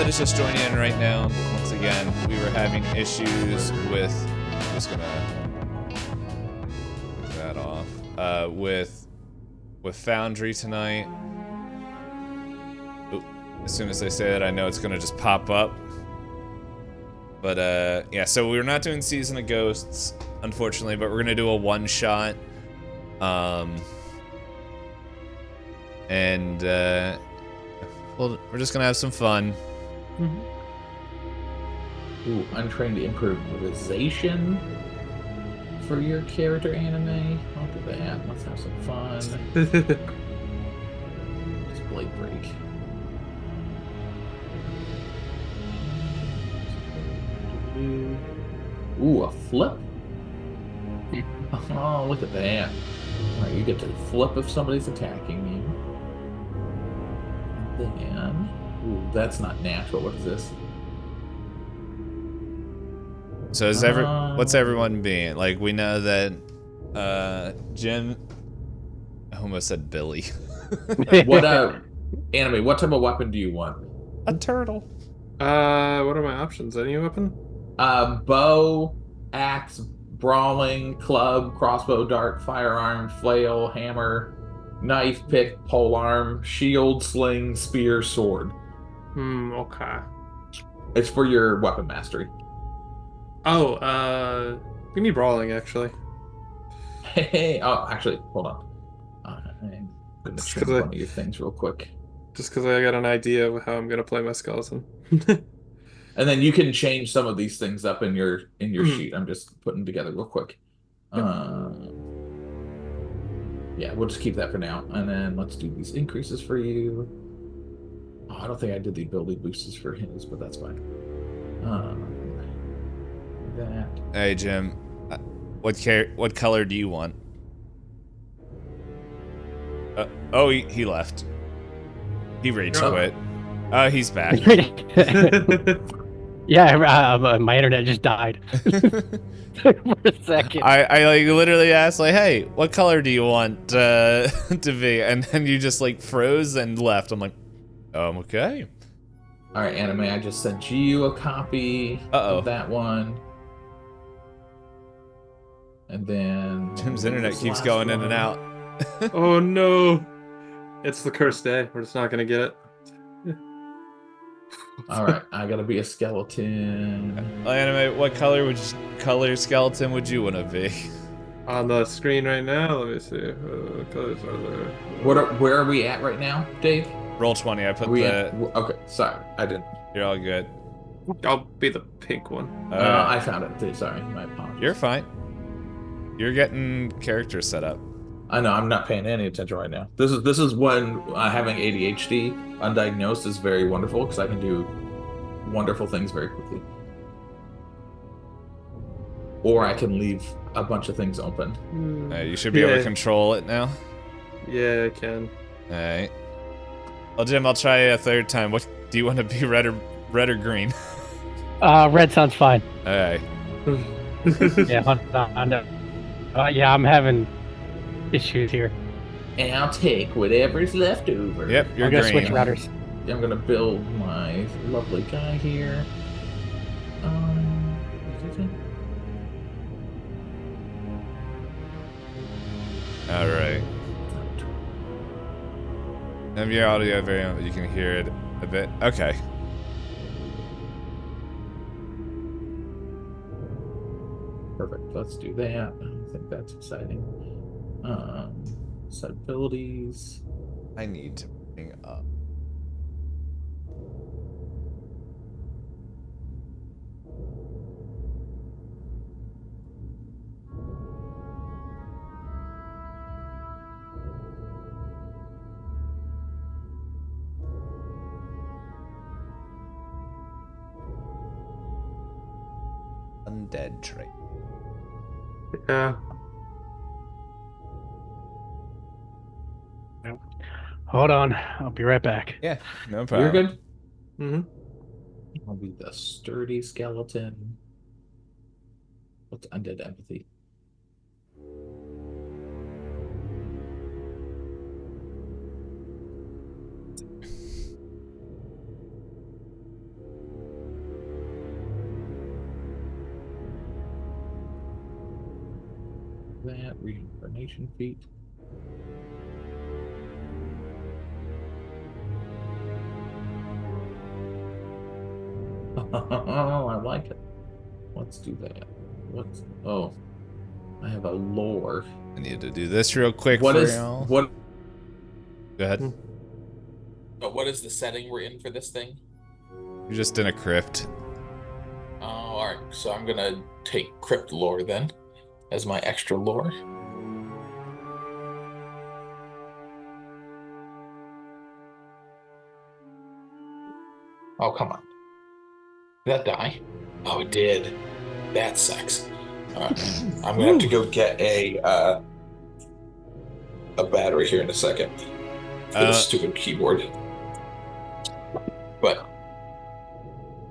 that is just joining in right now, once again, we were having issues with. I'm just gonna put that off. With Foundry tonight. Oop, as soon as I say that, I know it's gonna just pop up. But yeah, so we're not doing Season of Ghosts, unfortunately, but we're gonna do a one-shot. And well, we're just gonna have some fun. Ooh, untrained improvisation for your character anime. I'll do that. Let's have some fun. Just blade break. Ooh, a flip? Oh, look at that. Alright, you get to flip if somebody's attacking you. And then... Ooh, that's not natural. What is this? So is what's everyone being? Like, we know that Jim, I almost said Billy. What anime, what type of weapon do you want? A turtle. What are my options? Any weapon? Bow, axe, brawling, club, crossbow, dart, firearm, flail, hammer, knife, pick, polearm, shield, sling, spear, sword. Okay. It's for your weapon mastery. Oh, give me brawling, actually. Hey, oh, actually, hold on. I'm gonna change one of your things real quick. Just because I got an idea of how I'm gonna play my skeleton. And then you can change some of these things up in your sheet. I'm just putting together real quick. Yeah, we'll just keep that for now. And then let's do these increases for you. Oh, I don't think I did the ability boosters for his, but that's fine. That. Hey Jim, what color do you want? Oh, he left. He rage quit. Oh, he's back. Yeah, my internet just died for a second. I like literally asked like, hey, what color do you want to be? And then you just like froze and left. I'm like, okay. All right, anime. I just sent you a copy of that one. And then Jim's internet keeps going in and out. Oh no! It's the cursed day. We're just not gonna get it. All right, I gotta be a skeleton. Anime, what color skeleton would you want to be? On the screen right now. Let me see. What colors are there? Where are we at right now, Dave? Roll 20. I put okay, sorry, I didn't. You're all good. I'll be the pink one. I found it. Sorry, my apologies. You're fine. You're getting characters set up. I know, I'm not paying any attention right now. This is when having ADHD undiagnosed is very wonderful because I can do wonderful things very quickly. Or I can leave a bunch of things open. You should be able to control it now. Yeah, I can. Alright. Well, Jim, I'll try a third time. What do you want to be, red or green? Red sounds fine. Alright. Yeah, yeah, I'm having issues here. And I'll take whatever's left over. Yep, you're I'm gonna green. switch routers. I'm gonna build my lovely guy here. All right. Have your audio very? You can hear it a bit. Okay. Perfect. Let's do that. I think that's exciting. Set abilities. I need to bring up. Undead trait. Yeah. Hold on, I'll be right back. Yeah, no problem. You're good? Mm-hmm. I'll be the sturdy skeleton. What's undead empathy? that. Reincarnation feat. Oh, I like it. Let's do that. What's oh, I have a lore. I need to do this real quick What for is y'all. what? Go ahead. What is the setting we're in for this thing? You're just in a crypt. Oh, all right. So I'm gonna take crypt lore then, as my extra lore. Oh, come on. Did that die? Oh, it did. That sucks. All right. I'm gonna have to go get a battery here in a second for the stupid keyboard. But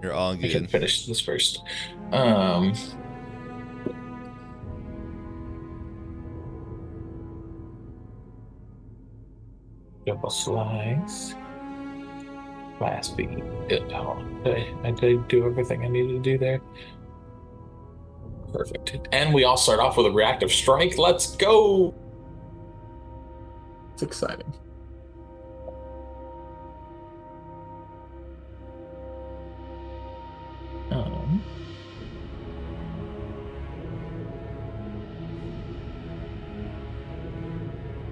You're all I can good. finish this first. Double slice. Class B. Did I do everything I needed to do there? Perfect. And we all start off with a reactive strike. Let's go! It's exciting.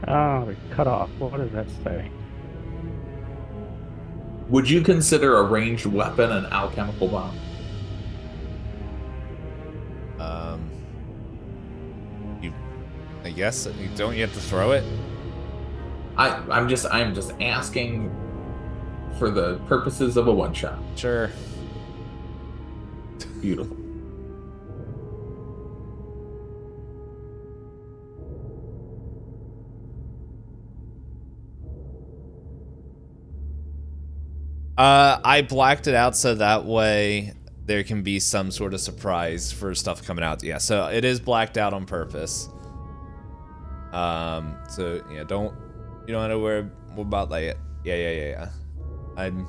Oh, cut off. What does that say? Would you consider a ranged weapon an alchemical bomb? I guess don't you have to throw it? I'm just asking for the purposes of a one shot. Sure. Beautiful. I blacked it out so that way there can be some sort of surprise for stuff coming out. Yeah, so it is blacked out on purpose. So yeah, you don't have to worry about that. Yeah. I'm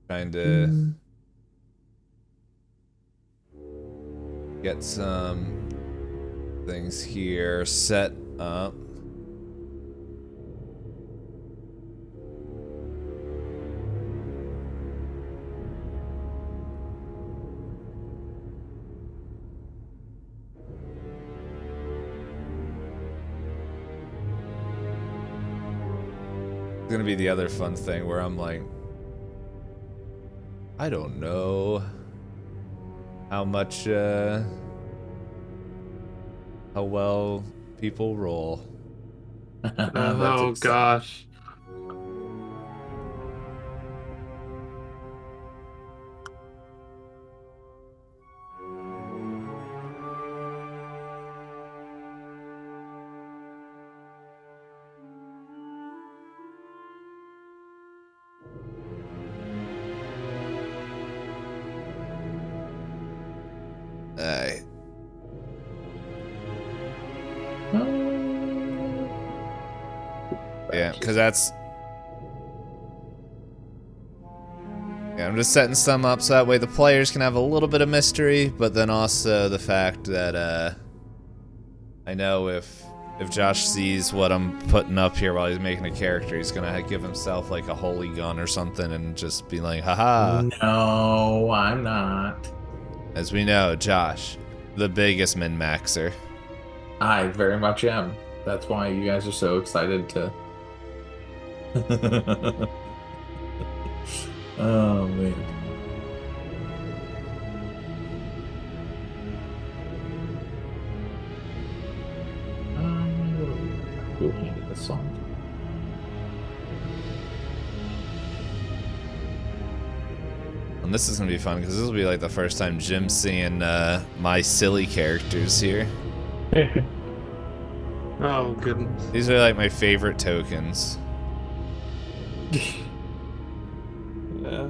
trying to get some things here set up. It's gonna be the other fun thing where I'm like, I don't know how much, how well people roll. Oh gosh. Yeah, because that's... Yeah, I'm just setting some up so that way the players can have a little bit of mystery, but then also the fact that, I know if Josh sees what I'm putting up here while he's making a character, he's gonna give himself, like, a holy gun or something and just be like, haha. No, I'm not. As we know, Josh, the biggest min-maxer. I very much am. That's why you guys are so excited to... Oh, man. We'll handle this song. And this is gonna be fun because this will be like the first time Jim's seeing my silly characters here. Oh goodness. These are like my favorite tokens. Yeah.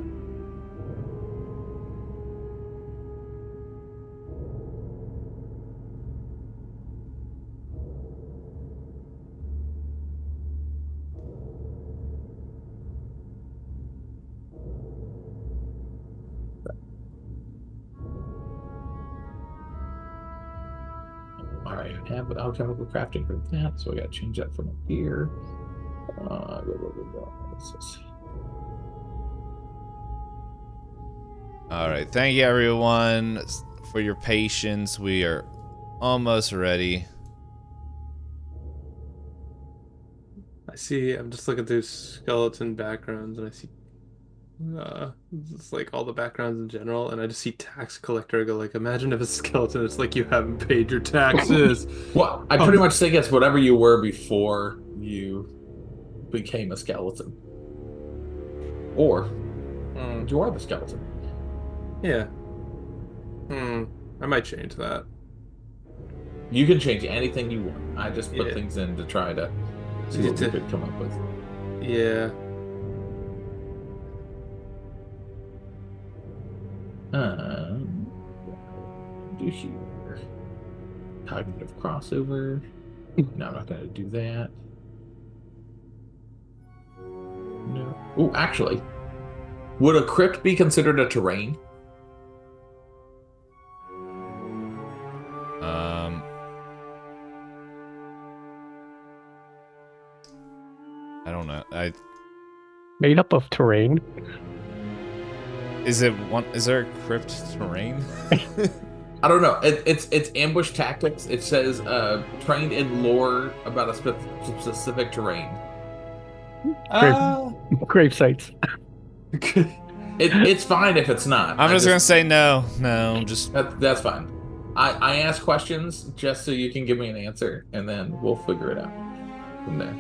right, I have alchemical crafting for that, so I gotta change that from up here. What's this? All right. Thank you, everyone, for your patience. We are almost ready. I'm just looking through skeleton backgrounds, and I see just like all the backgrounds in general, and I just see tax collector. I go like, imagine if a skeleton is like, you haven't paid your taxes. Well, I pretty much think it's whatever you were before you became a skeleton. Or you are the skeleton. Yeah. I might change that. You can change anything you want. I just put Yeah. things in to try to see what we could come up with. Yeah. Do here. Cognitive crossover. No, I'm not going to do that. No. Oh, actually, would a crypt be considered a terrain? I don't know. Made up of terrain. Is there a crypt terrain? I don't know. It's ambush tactics. It says trained in lore about a specific terrain. Grave sites. It's fine if it's not. I'm just gonna say no. No, just that's fine. I ask questions just so you can give me an answer, and then we'll figure it out from there.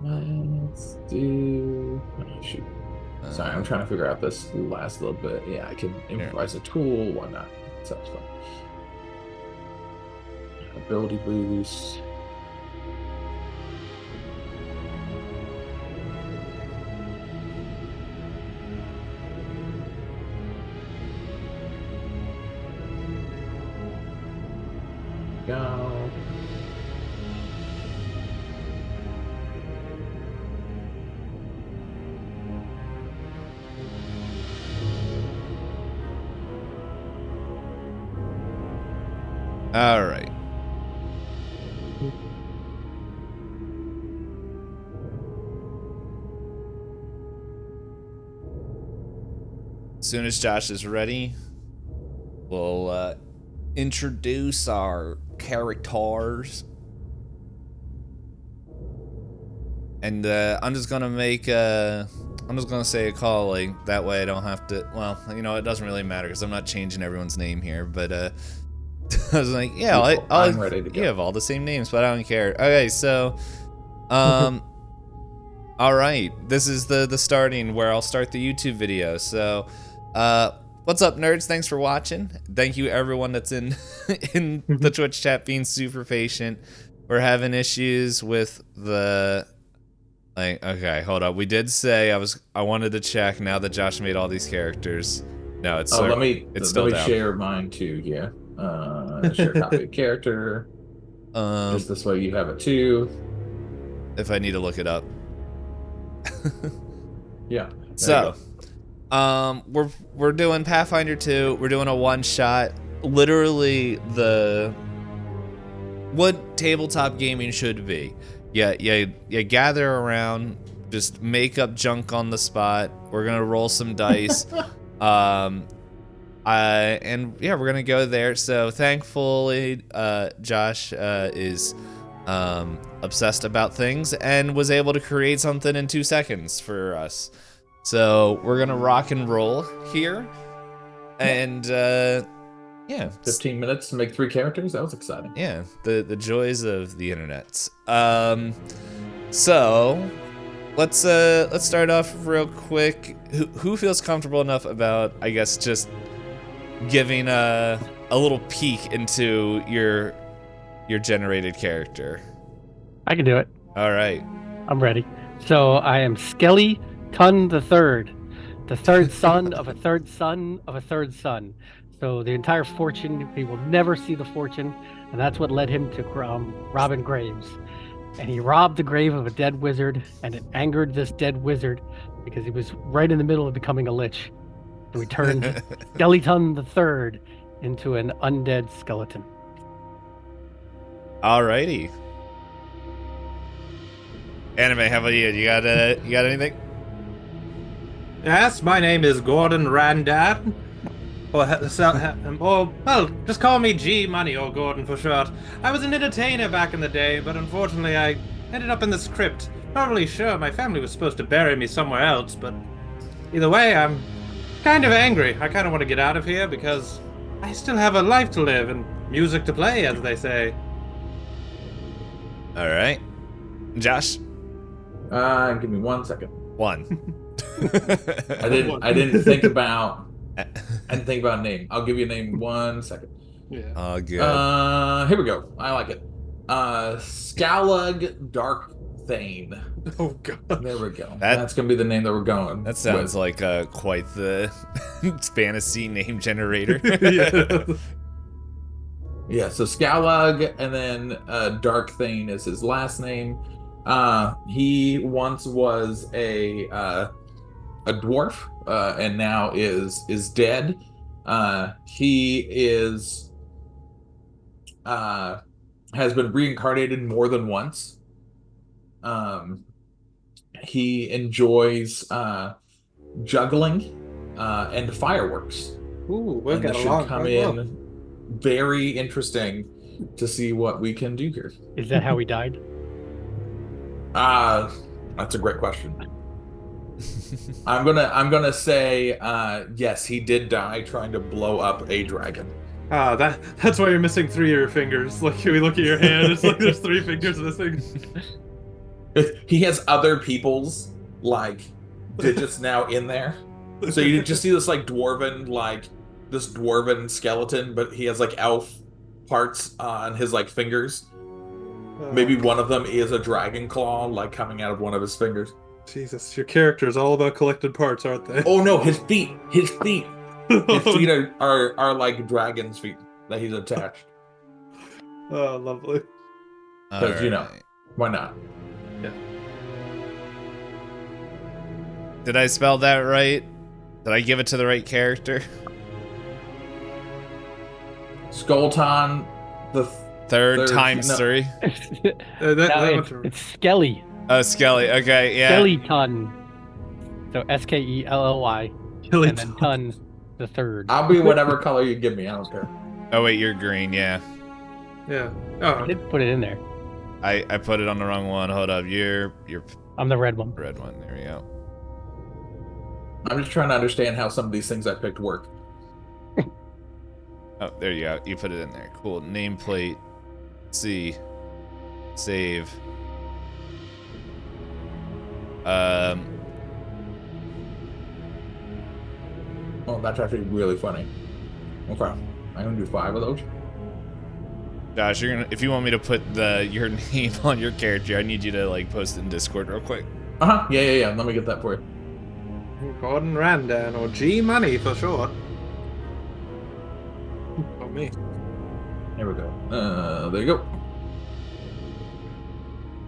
Let's do. Oh, shoot. Sorry, I'm trying to figure out this last little bit. Yeah, I can improvise a tool. Why not? So that's fun. Ability boost. Go. all right. As soon as Josh is ready, we'll introduce our characters. And I'm just gonna say a call, like, that way I don't have to, well, you know, it doesn't really matter because I'm not changing everyone's name here, but I was like, yeah, I'm ready to go. You have all the same names, but I don't care. Okay, so, all right, this is the starting where I'll start the YouTube video. So, what's up, nerds? Thanks for watching. Thank you, everyone that's in the Twitch chat being super patient. We're having issues with the. Like, okay, hold up. We did say I wanted to check now that Josh made all these characters. No, it's let me still down. share mine too. Yeah, share copy of character. Just this way you have it too. If I need to look it up. Yeah. So, we're doing Pathfinder 2. We're doing a one shot. Literally what tabletop gaming should be. You gather around, just make up junk on the spot. We're gonna roll some dice, and yeah, we're gonna go there. So thankfully, Josh is obsessed about things and was able to create something in 2 seconds for us. So we're gonna rock and roll here, and yeah, 15 minutes to make 3 characters. That was exciting. Yeah, the joys of the internet. So let's start off real quick. Who feels comfortable enough about, I guess, just giving a little peek into your generated character? I can do it. All right. I'm ready. So I am Skelly Tun the third son of a third son of a third son. So the entire fortune, he will never see the fortune, and that's what led him to robbing graves. And he robbed the grave of a dead wizard, and it angered this dead wizard because he was right in the middle of becoming a lich. We turned Skeleton the Third into an undead skeleton. Alrighty. Anime, how about you? You got anything? Yes, my name is Gordon Randad. Well, just call me G Money or Gordon for short. I was an entertainer back in the day, but unfortunately I ended up in this crypt. Not really sure, my family was supposed to bury me somewhere else, but either way, I'm kind of angry. I kind of want to get out of here because I still have a life to live and music to play, as they say. Alright. Josh? Give me 1 second. One. I didn't think about name. I'll give you a name 1 second. Yeah. Oh, good. Here we go. I like it. Scalug Dark Thane. Oh god. There we go. That's gonna be the name that we're going. That sounds like quite the fantasy name generator. Yeah. Yeah, so Scalug and then Dark Thane is his last name. He once was a dwarf, and now is dead. He is has been reincarnated more than once. He enjoys juggling and fireworks. Ooh, we'll And get this along should come quite well. in very interesting to see what we can do here. Is that how he died? That's a great question. I'm gonna say yes, he did die trying to blow up a dragon. Ah, that's why you're missing 3 of your fingers. Like, we look at your hand, it's like there's 3 fingers missing. He has other people's like digits now in there, so you just see this dwarven skeleton, but he has like elf parts on his like fingers. Maybe one of them is a dragon claw, like coming out of one of his fingers. Jesus, your character is all about collected parts, aren't they? Oh no, his feet! His feet are like dragon's feet that he's attached. Oh, lovely. Because you know, why not? Yeah. Did I spell that right? Did I give it to the right character? Skolton the Third times no. 3. It's Skelly. Oh, Skelly. Okay, yeah. Skeleton. So Skelly. And then Ton the Third. I'll be whatever color you give me. I don't care. Oh wait, you're green. Yeah. Yeah. I Oh, did put it in there. I put it on the wrong one. Hold up. You're I'm the red one. red one. There we go. I'm just trying to understand how some of these things I picked work. Oh, there you go. You put it in there. Cool. Nameplate. C. Save. Oh, that's actually really funny. Okay, I'm gonna do 5 of those. Josh, if you want me to put your name on your character, I need you to like post it in Discord real quick. Yeah. Let me get that for you. Gordon Randan, or G Money for short. Oh, me. There we go. There you go.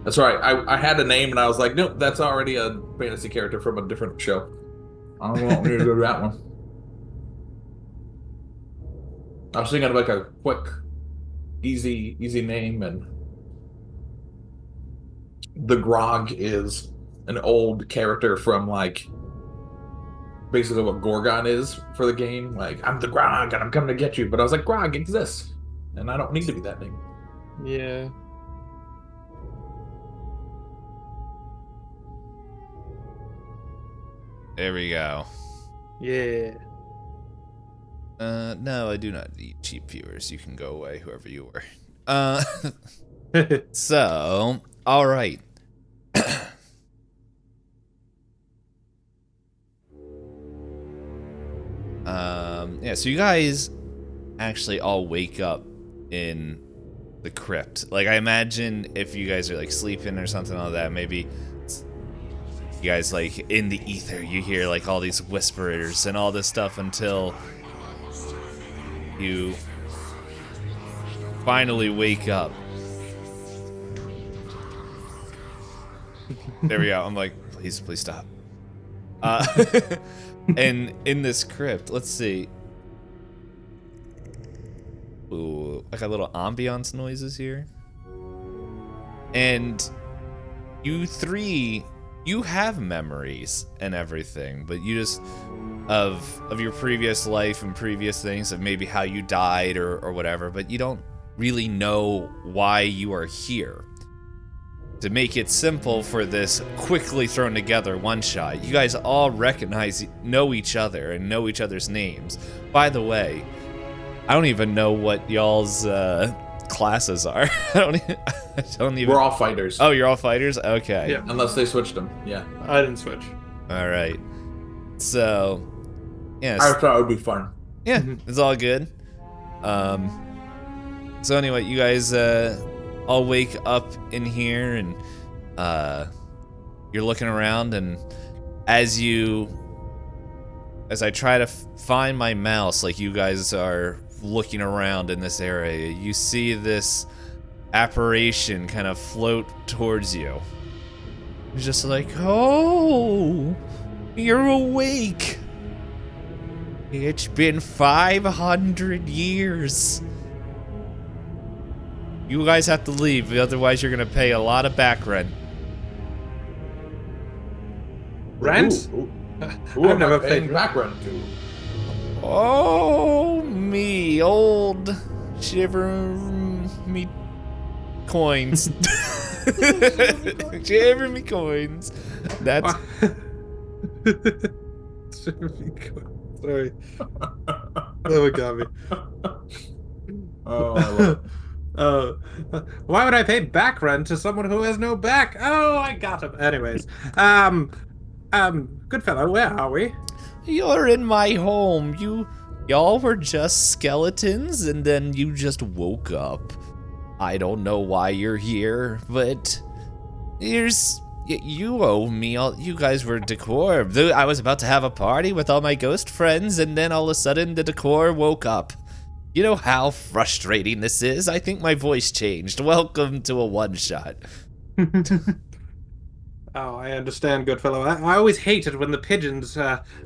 That's right. I had a name and I was like, nope, that's already a fantasy character from a different show. I don't want me to do that one. I was thinking of like a quick, easy name, and the Grog is an old character from like basically what Gorgon is for the game. Like, I'm the Grog and I'm coming to get you. But I was like, Grog exists, and I don't need to be that name. Yeah. There we go. Yeah. No, I do not need cheap viewers. You can go away, whoever you were. So, all right. Yeah, so you guys actually all wake up in the crypt. Like, I imagine if you guys are like sleeping or something like that, maybe you guys like in the ether, you hear like all these whisperers and all this stuff until you finally wake up. There we go. I'm like, please stop. And in this crypt, let's see. Ooh, I got little ambiance noises here. And you three, you have memories and everything, but you just of your previous life and previous things, of maybe how you died or whatever, but you don't really know why you are here. To make it simple for this quickly thrown together one shot, you guys all know each other and know each other's names. By the way, I don't even know what y'all's classes are. I don't even. We're all fighters. Oh, you're all fighters? Okay. Yeah. Unless they switched them. Yeah. I didn't switch. All right. So, yes. I thought it would be fun. Yeah, it's all good. So anyway, you guys all wake up in here, and you're looking around, and as I try to find my mouse, like you guys are looking around in this area, you see this apparition kind of float towards you. It's just like, oh, you're awake. It's been 500 years. You guys have to leave, otherwise you're gonna pay a lot of back rent. Rent? Who I've am never I paying played- back rent to? Oh, me old shiver me coins. Shiver me coins. That's Sorry. That got me. Oh, I love it. Why would I pay back rent to someone who has no back? Oh, I got him. Anyways, good fellow, where are we? You're in my home. Y'all were just skeletons, and then you just woke up. I don't know why you're here, but you owe me all. You guys were decor. I was about to have a party with all my ghost friends, and then all of a sudden the decor woke up. You know how frustrating this is? I think my voice changed. Welcome to a one-shot. Oh, I understand, good fellow. I always hated when the pigeons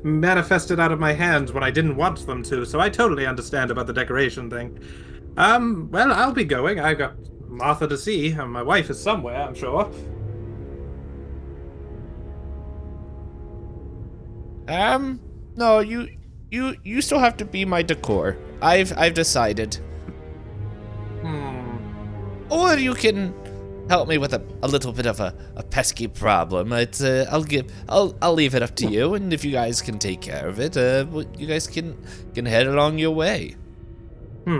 manifested out of my hands when I didn't want them to, so I totally understand about the decoration thing. Well, I'll be going. I've got Martha to see, and my wife is somewhere, I'm sure. No, you still have to be my decor. I've decided. Or you can help me with a little bit of a pesky problem. I'll leave it up to you, and if you guys can take care of it, you guys can head along your way. I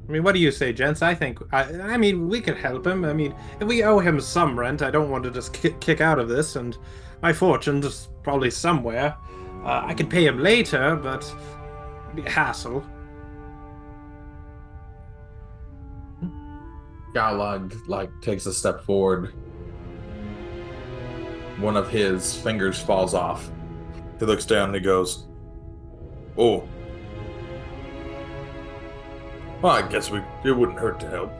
mean, what do you say, gents? I think, I mean, we could help him. I mean, if we owe him some rent, I don't want to just kick out of this, and my fortune's probably somewhere. I could pay him later, but it'd be a hassle. Galag takes a step forward. One of his fingers falls off. He looks down and he goes, "Oh. Well, I guess it wouldn't hurt to help."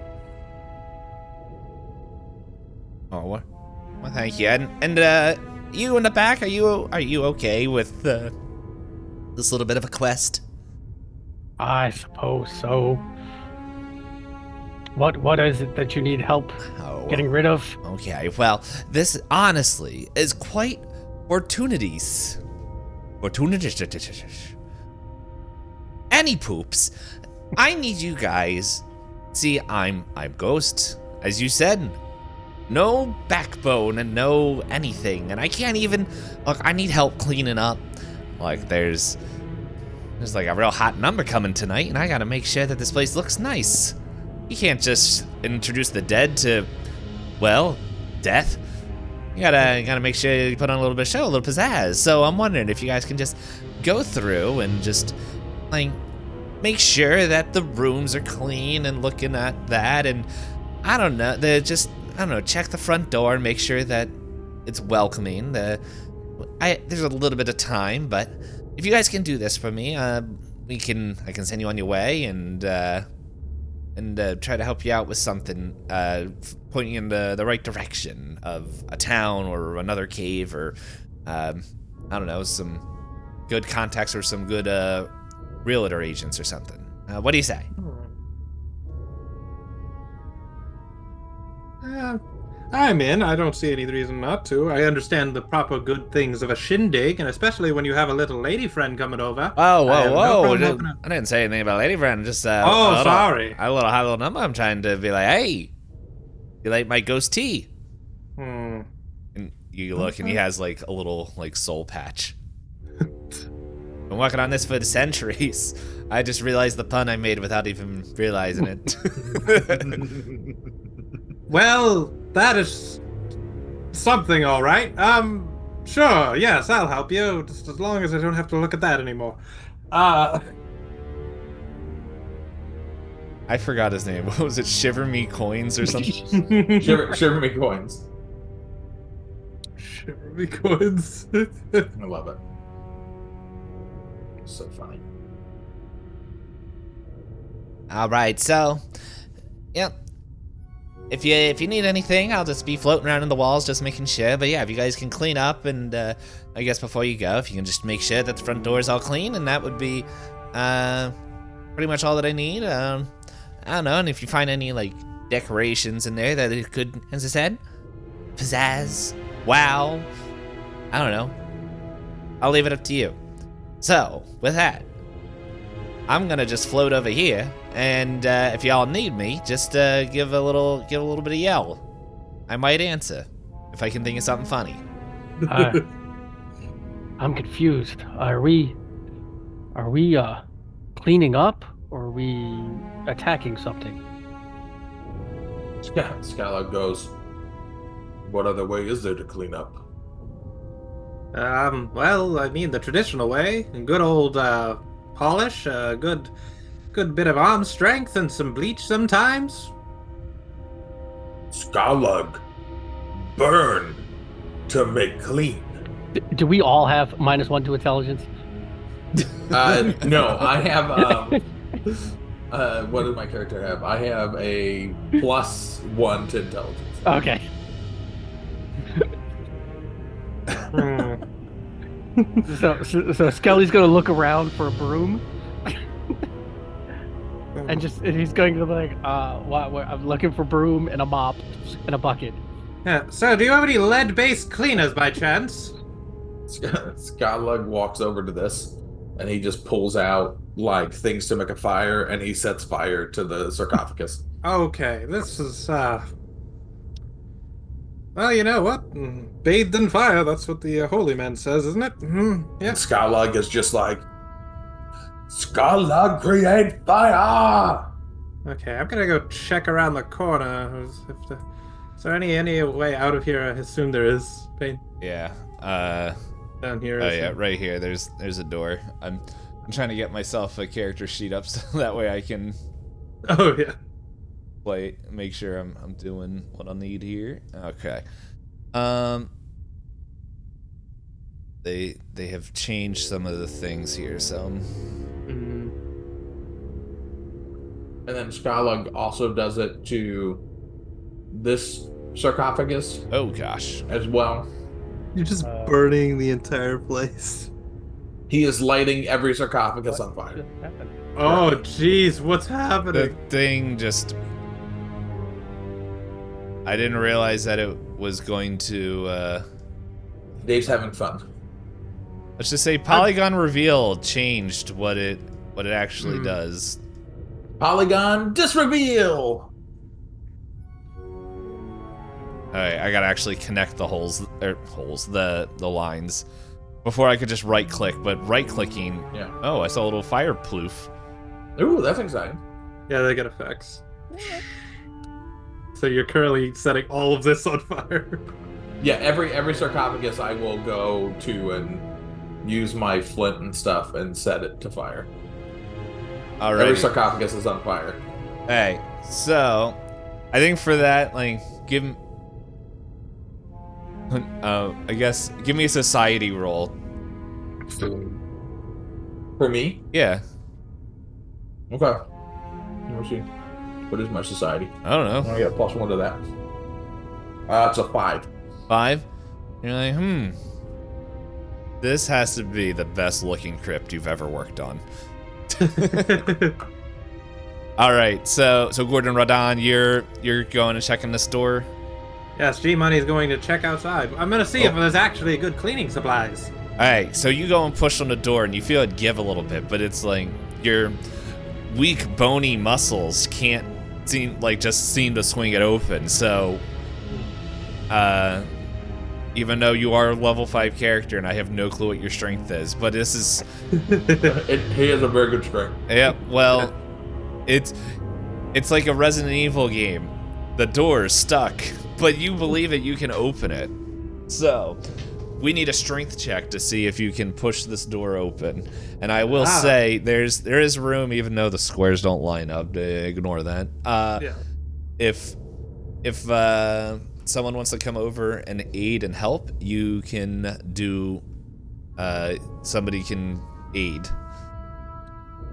Oh, well, thank you. And you in the back, are you okay with this little bit of a quest? I suppose so. What is it that you need help getting rid of? Okay, well, this honestly is quite fortuitous. Any poops. I need you guys. See, I'm Ghost, as you said. No backbone and no anything, and I can't even look. I need help cleaning up. Like there's like a real hot number coming tonight, and I gotta make sure that this place looks nice. You can't just introduce the dead to, well, death. You gotta make sure you put on a little bit of show, a little pizzazz. So I'm wondering if you guys can just go through and just like make sure that the rooms are clean and looking at that, and I don't know, check the front door and make sure that it's welcoming. There's a little bit of time, but if you guys can do this for me, I can send you on your way and try to help you out with something, point you in the right direction of a town or another cave or, I I don't know, some good contacts or some good realtor agents or something. What do you say? I'm in. I don't see any reason not to. I understand the proper good things of a shindig, and especially when you have a little lady friend coming over. Oh, I have no whoa, problem whoa. opening up. I didn't say anything about lady friend. Just, sorry. A little high little number. I'm trying to be like, hey, you like my ghost tea? Hmm. And you look, and he has, like, a little, like, soul patch. Been working on this for centuries. I just realized the pun I made without even realizing it. Well, that is something, all right. Sure, yes, I'll help you, just as long as I don't have to look at that anymore. I forgot his name. What was it? Shiver Me Coins or something? Shiver me coins. Shiver me coins. I love it. So funny. All right, so, yep. If you need anything, I'll just be floating around in the walls, just making sure. But yeah, if you guys can clean up, and I guess before you go, if you can just make sure that the front door is all clean, and that would be pretty much all that I need. I don't know, and if you find any like decorations in there that it could, as I said, pizzazz, wow, I don't know. I'll leave it up to you. So with that, I'm gonna just float over here, and if y'all need me, just give a little bit of yell. I might answer if I can think of something funny. I'm confused. Are we cleaning up, or are we attacking something? Skylar goes, what other way is there to clean up? Well, I mean the traditional way. Good old polish, good bit of arm strength and some bleach sometimes. Skylar, burn to make clean. Do we all have -1 to intelligence? No, I have what does my character have? I have a +1 to intelligence. Okay. So Skelly's gonna look around for a broom, and he's going to be like, I'm looking for broom and a mop and a bucket. Yeah. So, do you have any lead-based cleaners by chance? Skylar walks over to this, and he just pulls out like things to make a fire, and he sets fire to the sarcophagus. Okay, this is well, you know what? Bathed in fire, that's what the holy man says, isn't it? Yeah. And Skylar is just like, Skylar, create fire! Okay, I'm gonna go check around the corner. Is there any way out of here? I assume there is. Pain Yeah. down here. Oh yeah, right here. There's a door. I'm trying to get myself a character sheet up so that way I can Oh yeah. make sure I'm doing what I need here. Okay. They have changed some of the things here, so And then Skylar also does it to this sarcophagus oh gosh. as well. You're just burning the entire place. He is lighting every sarcophagus on fire. Just happened? Oh jeez, what's The happening? thing just I didn't realize that it was going to Dave's having fun. let's just say Polygon Reveal changed what it actually does. Polygon disreveal. Alright, I gotta actually connect the the lines before I could just right click, but right clicking, Yeah. oh, I saw a little fire ploof. Ooh, that's exciting. Yeah, they get effects. So you're currently setting all of this on fire. Yeah, every sarcophagus I will go to and use my flint and stuff and set it to fire. Alright. Every sarcophagus is on fire. Hey, so I think for that, like, I guess give me a society roll. For me? Yeah. Okay. Let me see. What is my society? I don't know. I got +1 to that. It's a 5. 5. You're like, This has to be the best looking crypt you've ever worked on. All right, so Gordon Rodon, you're going and checking this door. Yes, G Money's going to check outside. I'm gonna see if there's actually good cleaning supplies. All right, so you go and push on the door, and you feel it give a little bit, but it's like your weak, bony muscles can't seem to swing it open. So, even though you are a level 5 character, and I have no clue what your strength is, but this is He has a very good strength. yeah. Well, it's like a Resident Evil game. The door is stuck, but you believe it. You can open it. So, we need a strength check to see if you can push this door open. And I will say there is room, even though the squares don't line up. Ignore that. Yeah. If someone wants to come over and aid and help, you can do. Somebody can aid.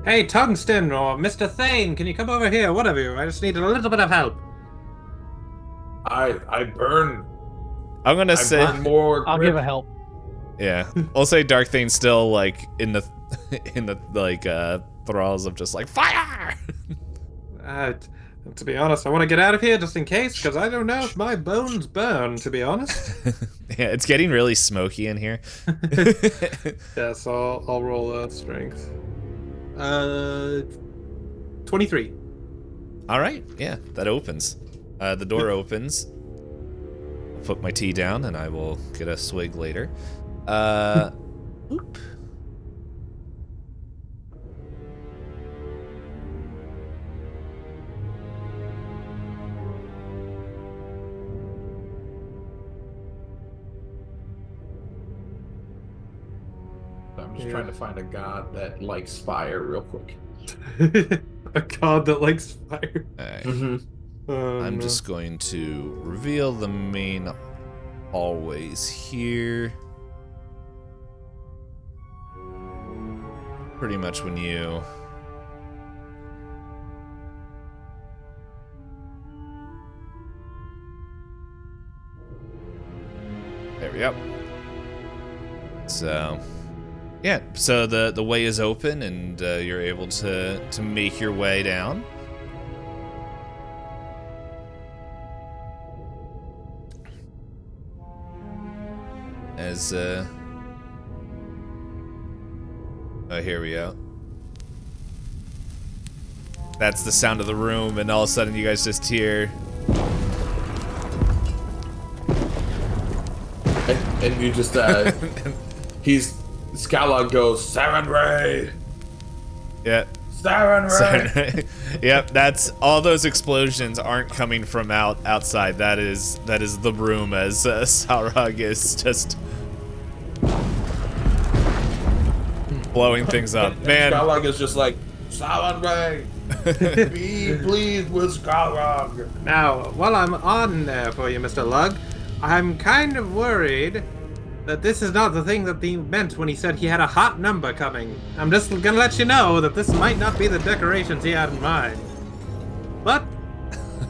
Hey, Tungsten or Mr. Thane, can you come over here? Whatever. I just need a little bit of help. I burn. I'm gonna I say burn more. I'll give a help. yeah. I'll say Dark Thane's still like in the thralls of just like fire. To be honest, I want to get out of here just in case, because I don't know if my bones burn, to be honest. Yeah, it's getting really smoky in here. Yes, I'll roll strength. 23. All right, yeah, that opens. The door opens. I'll put my tea down, and I will get a swig later. Oop. I'm just trying to find a god that likes fire real quick. A god that likes fire. All right. Mm-hmm. I'm just going to reveal the main hallways here. Pretty much when you... There we go. So... yeah, so the way is open, and you're able to make your way down. As oh, here we go. That's the sound of the room, and all of a sudden you guys just hear. And you just Scalog goes, Saren Ray! Yeah. Saren Ray! Yep, that's all those explosions aren't coming from outside. That is the room as Saurug is just blowing things up. Man, Scalog is just like, Saren Ray! Be pleased with Scalog! Now, while I'm on there for you, Mr. Lug, I'm kind of worried that this is not the thing that he meant when he said he had a hot number coming. I'm just gonna let you know that this might not be the decorations he had in mind. But,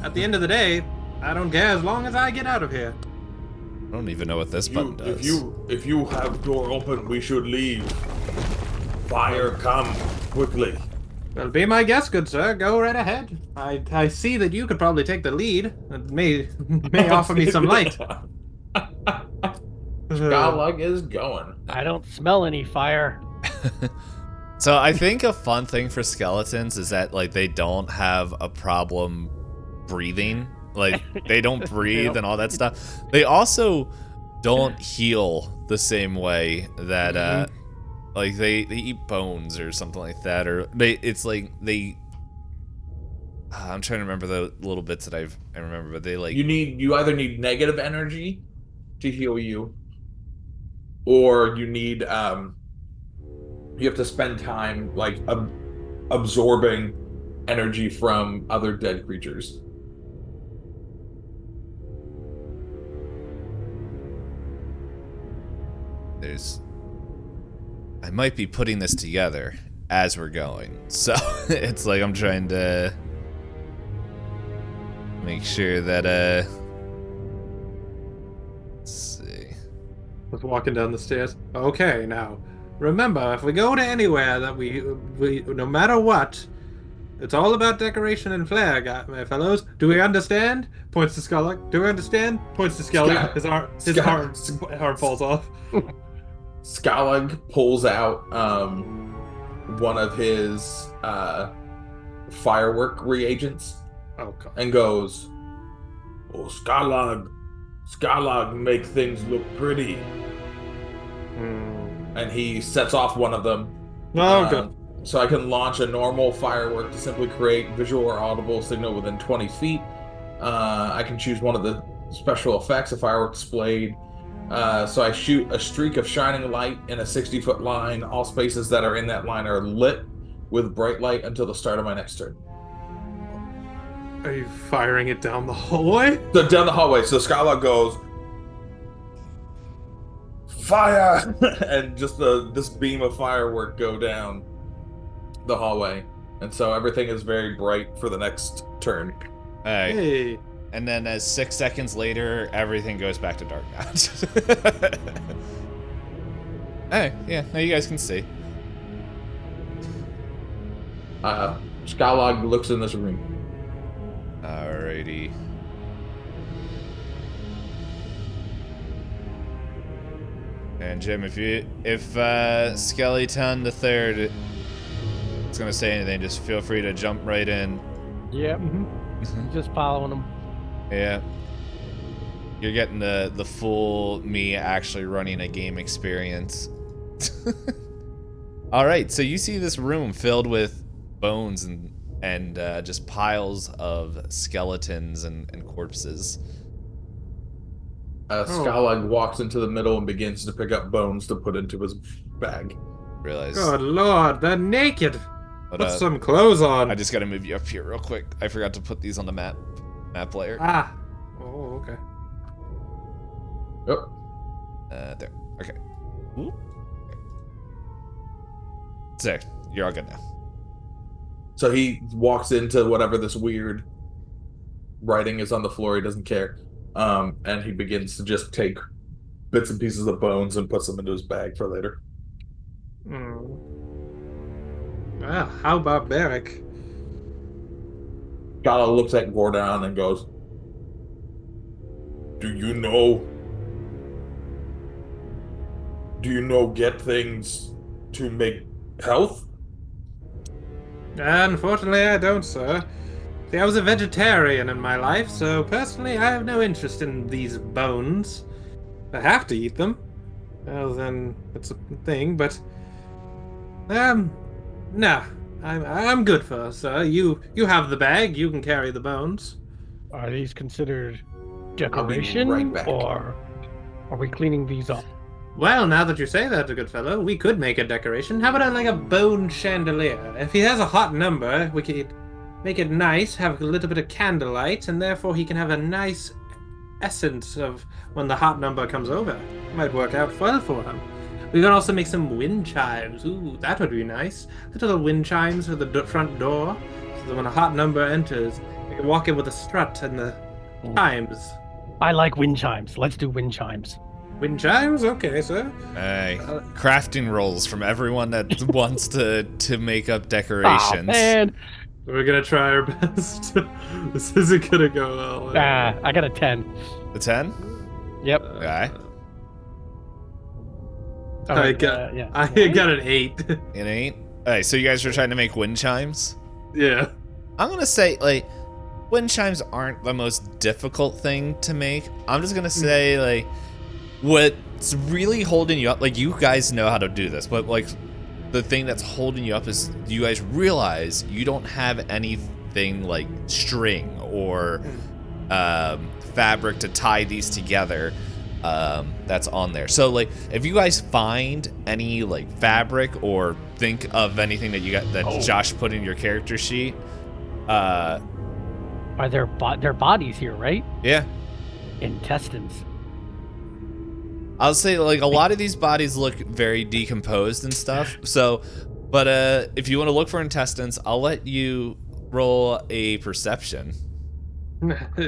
at the end of the day, I don't care as long as I get out of here. I don't even know what this button does. If you have door open, we should leave. Fire, come quickly. Well, be my guest, good sir. Go right ahead. I see that you could probably take the lead. It may offer me some light. Scalog is going. I don't smell any fire. So I think a fun thing for skeletons is that like they don't have a problem breathing. Like they don't breathe and all that stuff. They also don't heal the same way that like they eat bones or something like that, or I'm trying to remember the little bits that I remember, but they like you either need negative energy to heal you, or you need you have to spend time like absorbing energy from other dead creatures. I might be putting this together as we're going, so it's like I'm trying to make sure that let's see. Was walking down the stairs. Okay, now remember, if we go to anywhere that we no matter what, it's all about decoration and flair, my fellows. Do we understand? Points to Skullock. Do we understand? Points to Skelly. His arm falls off. Skallag pulls out one of his firework reagents Oh god. and goes, "Oh, Skallag make things look pretty." And he sets off one of them. Oh god. So I can launch a normal firework to simply create visual or audible signal within 20 feet. I can choose one of the special effects, a firework displayed. So I shoot a streak of shining light in a 60-foot line. All spaces that are in that line are lit with bright light until the start of my next turn. Are you firing it down the hallway? So down the hallway, so Skylark goes, "Fire!" and just this beam of firework go down the hallway. And so everything is very bright for the next turn. Alright. Hey. And then as 6 seconds later, everything goes back to dark now. Alright, yeah, now you guys can see. Skylark looks in this room. Alrighty. And Jim, if Skeleton the Third is gonna say anything, just feel free to jump right in. Yep. Just following them. Yeah. You're getting the full me actually running a game experience. Alright, so you see this room filled with bones and just piles of skeletons and corpses. Skylark walks into the middle and begins to pick up bones to put into his bag. Realize. Good lord, they're naked. But, Put some clothes on. I just gotta move you up here real quick. I forgot to put these on the map layer. Ah. Oh, okay. Yep. There. Okay. Ooh. So, you're all good now. So he walks into whatever this weird writing is on the floor. He doesn't care. And he begins to just take bits and pieces of bones and puts them into his bag for later. Well, how barbaric. Gala looks at Gordon and goes, Do you know get things to make health?" Unfortunately, I don't, sir. See, I was a vegetarian in my life, so personally, I have no interest in these bones. I have to eat them. Well, then it's a thing, but no, I'm good for, sir. You have the bag. You can carry the bones. Are these considered decoration, right back. or are we cleaning these up? Well, now that you say that, good fellow, we could make a decoration. How about like a bone chandelier? If he has a hot number, we could make it nice, have a little bit of candlelight, and therefore he can have a nice essence of when the hot number comes over. Might work out well for him. We can also make some wind chimes. Ooh, that would be nice. Little wind chimes for the front door, so that when a hot number enters, you can walk in with a strut and the chimes. I like wind chimes. Let's do wind chimes. Wind chimes? Okay, sir. Hey, crafting rolls from everyone that wants to make up Oh, decorations. man. We're gonna try our best. This isn't gonna go well. I got a 10. The 10? Yep. Okay. I got yeah. I got an 8. It ain't. Alright, so you guys are trying to make wind chimes? Yeah. I'm gonna say, like, wind chimes aren't the most difficult thing to make. I'm just gonna say, like, what's really holding you up, like, you guys know how to do this, but, like, the thing that's holding you up is you guys realize you don't have anything like string or fabric to tie these together that's on there. So, like, if you guys find any, like, fabric or think of anything that you got that Josh put in your character sheet, Are their bodies here, right? yeah. Intestines. I'll say, like, a lot of these bodies look very decomposed and stuff. So, but if you want to look for intestines, I'll let you roll a perception.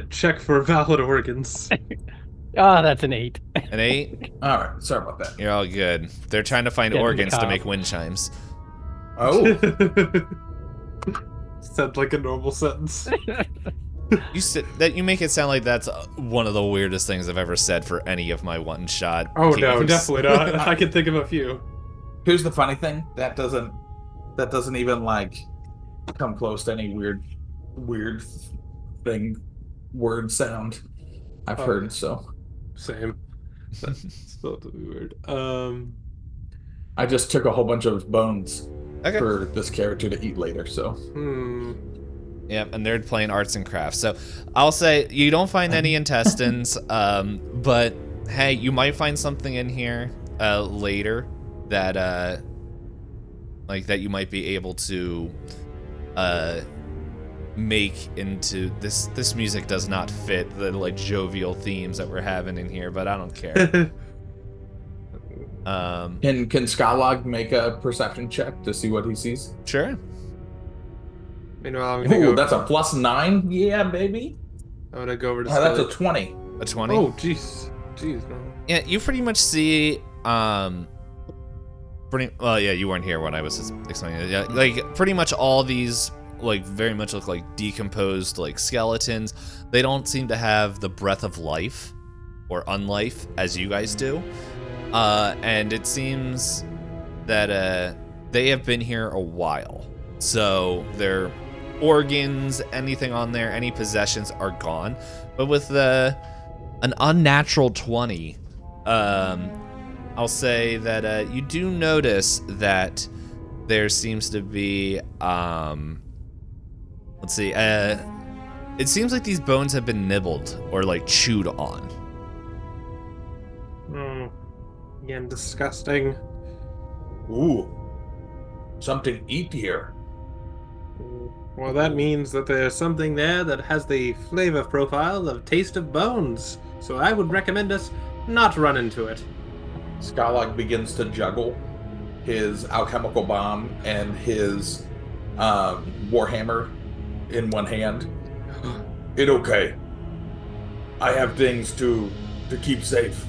Check for valid organs. Ah, that's an 8. An 8. All right, sorry about that. You're all good. They're trying to find Get in the organs to car. make wind chimes. Oh, Sounds like a normal sentence. You make it sound like that's one of the weirdest things I've ever said for any of my one-shot. Oh no, games. definitely not. I can think of a few. here's the funny thing. That doesn't even like come close to any weird word sound I've Oh, heard. So Same. Still to be weird. I just took a whole bunch of bones Okay. for this character to eat later. So Yep, and they're playing arts and crafts. So I'll say you don't find any intestines, but hey, you might find something in here later that like that you might be able to make into this. This music does not fit the like jovial themes that we're having in here, but I don't care. can Skylog make a perception check to see what he sees? Sure. Meanwhile, I'm gonna Ooh, go. that's a +9. Yeah, baby. I'm gonna go over to. That's a Skelly. 20. A 20. Oh, jeez, no. Yeah, you pretty much see well, yeah, you weren't here when I was explaining it. Yeah, like pretty much all these like very much look like decomposed like skeletons. They don't seem to have the breath of life or unlife as you guys do. And it seems that they have been here a while. So their organs, anything on there, any possessions are gone. But with an unnatural 20, I'll say that you do notice that there seems to be, let's see, it seems like these bones have been nibbled or like chewed on. Again, disgusting. Ooh, something eat here. Well, that means that there's something there that has the flavor profile of taste of bones. So I would recommend us not run into it. Skylog begins to juggle his alchemical bomb and his warhammer in one hand. It okay. I have things to keep safe.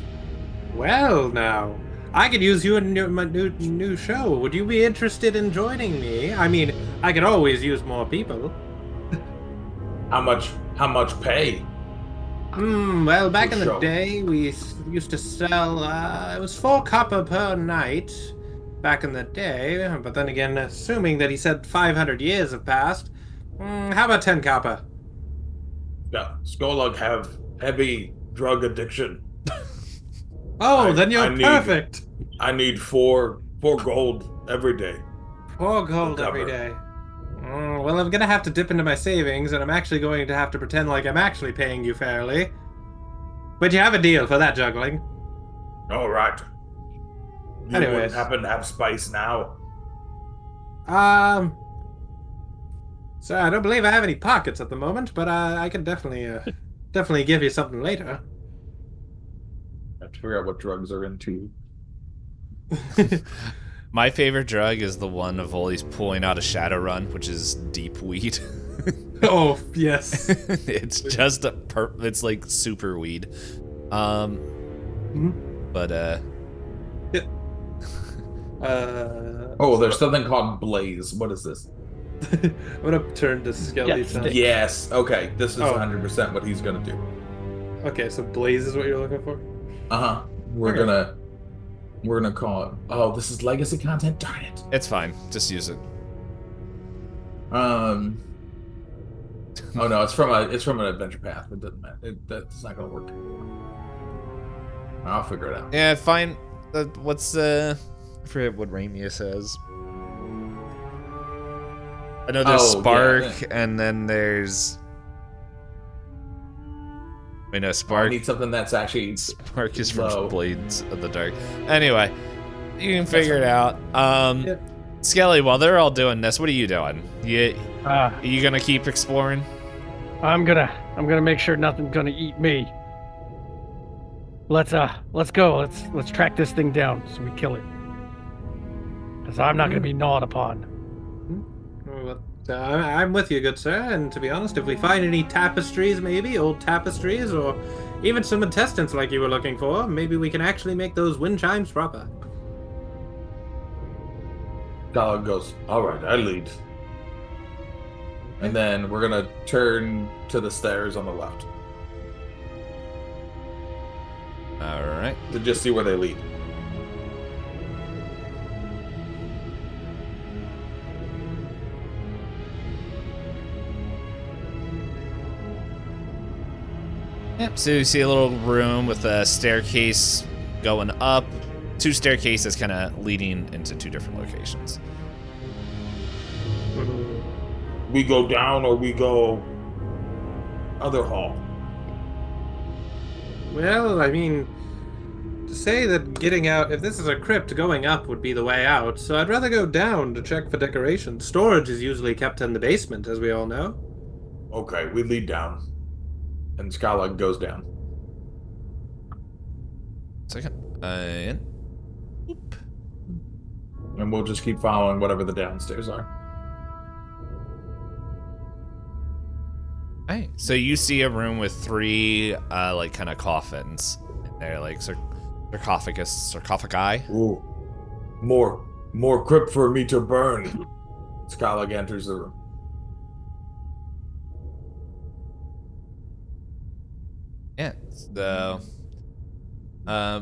Well, now, I could use you in my new show. Would you be interested in joining me? I mean, I could always use more people. How much pay? Well, back in the Show. day, we used to sell, it was 4 copper per night back in the day. But then again, assuming that he said 500 years have passed, how about 10 copper? Yeah, Skylog have heavy drug addiction. Oh, then you're I need- perfect. I need four gold every day. 4 gold Cover. every day. Well, I'm gonna have to dip into my savings, and I'm actually going to have to pretend like I'm actually paying you fairly. But you have a deal for that juggling. All right. You Anyways. wouldn't happen to have spice now? So I don't believe I have any pockets at the moment, but I can definitely give you something later. I have to figure out what drugs are into. My favorite drug is the one of always pulling out a Shadowrun, which is deep weed. Oh, yes. It's just it's like super weed. But Oh, there's something called Blaze. What is this? I'm gonna turn to Skelly. Yes. to- Yes. Okay, this is Oh. 100% what he's gonna do. Okay, so Blaze is what you're looking for? Uh-huh. We're Okay. gonna call it. Oh, this is legacy content. Darn it. it's fine. Just use it. Oh no, it's from an adventure path. It doesn't matter. That's not gonna work. I'll figure it out. Yeah, fine. What's I forget what Ramia says. I know there's Oh, Spark, yeah. and then there's. Wait, no, I Spark. need something that's actually Spark is from low. Blades of the Dark. Anyway, you can figure it out. Yep. Skelly, while they're all doing this, what are you doing? You Uh, gonna keep exploring? I'm gonna make sure nothing's gonna eat me. Let's go. Let's track this thing down so we kill it. Cause I'm not gonna be gnawed upon. I'm with you, good sir. And to be honest, if we find any tapestries, maybe old tapestries, or Even some intestines like you were looking for. Maybe we can actually make those wind chimes proper. Dog goes, all right, I lead. And then we're going to turn to the stairs on the left All right. to just see where they lead. Yep. So you see a little room with a staircase going up. 2 staircases kind of leading into 2 different locations. We go down or we go other hall. Well, I mean, to say that getting out, if this is a crypt, going up would be the way out, so I'd rather go down to check for decorations. Storage is usually kept in the basement, as we all know. Okay, we lead down. And Skylag goes down. Second. And And we'll just keep following whatever the downstairs are. Hey, so you see a room with 3 like kind of coffins. They're like sarcophagi. Ooh. More crypt for me to burn. Skylag enters the room. Yeah. So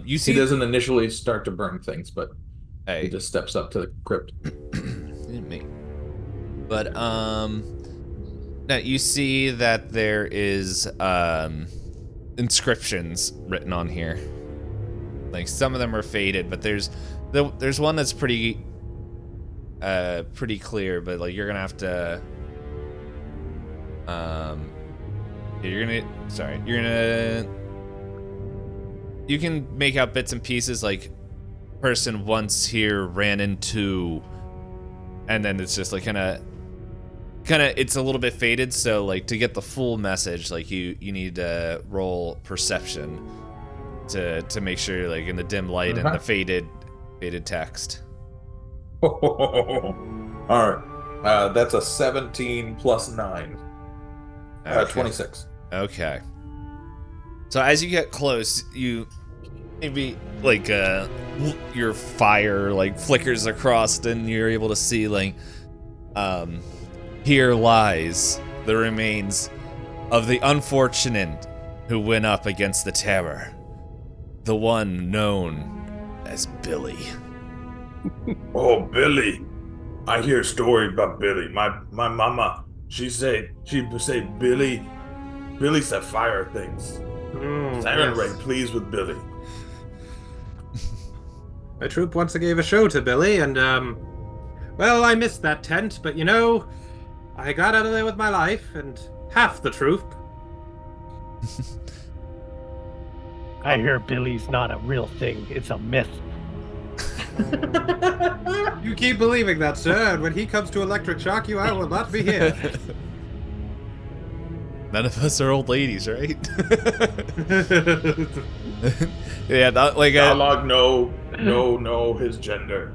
you see He doesn't initially start to burn things, but he hey, just steps up to the crypt. me. But now you see that there is inscriptions written on here. Like some of them are faded, but there's one that's pretty clear, but like you're gonna have to you can make out bits and pieces, like person once here ran into, and then it's just like kind of it's a little bit faded, so like to get the full message, like you need to roll perception to make sure, like in the dim light and the faded text. All right. That's a 17 plus 9. Okay. 26. Okay. So as you get close, you maybe like your fire like flickers across, and you're able to see like here lies the remains of the unfortunate who went up against the terror, the one known as Billy. Oh, Billy. I hear stories about Billy. My mama, she say Billy said fire things. Siren Ray pleased with Billy. My troop once gave a show to Billy, and, well, I missed that tent, but you know, I got out of there with my life, and half the troop. I hear Billy's not a real thing. It's a myth. You keep believing that, sir, and when he comes to electric shock you, I will not be here. None of us are old ladies, right? Yeah, that, like Dialogue, no, his gender.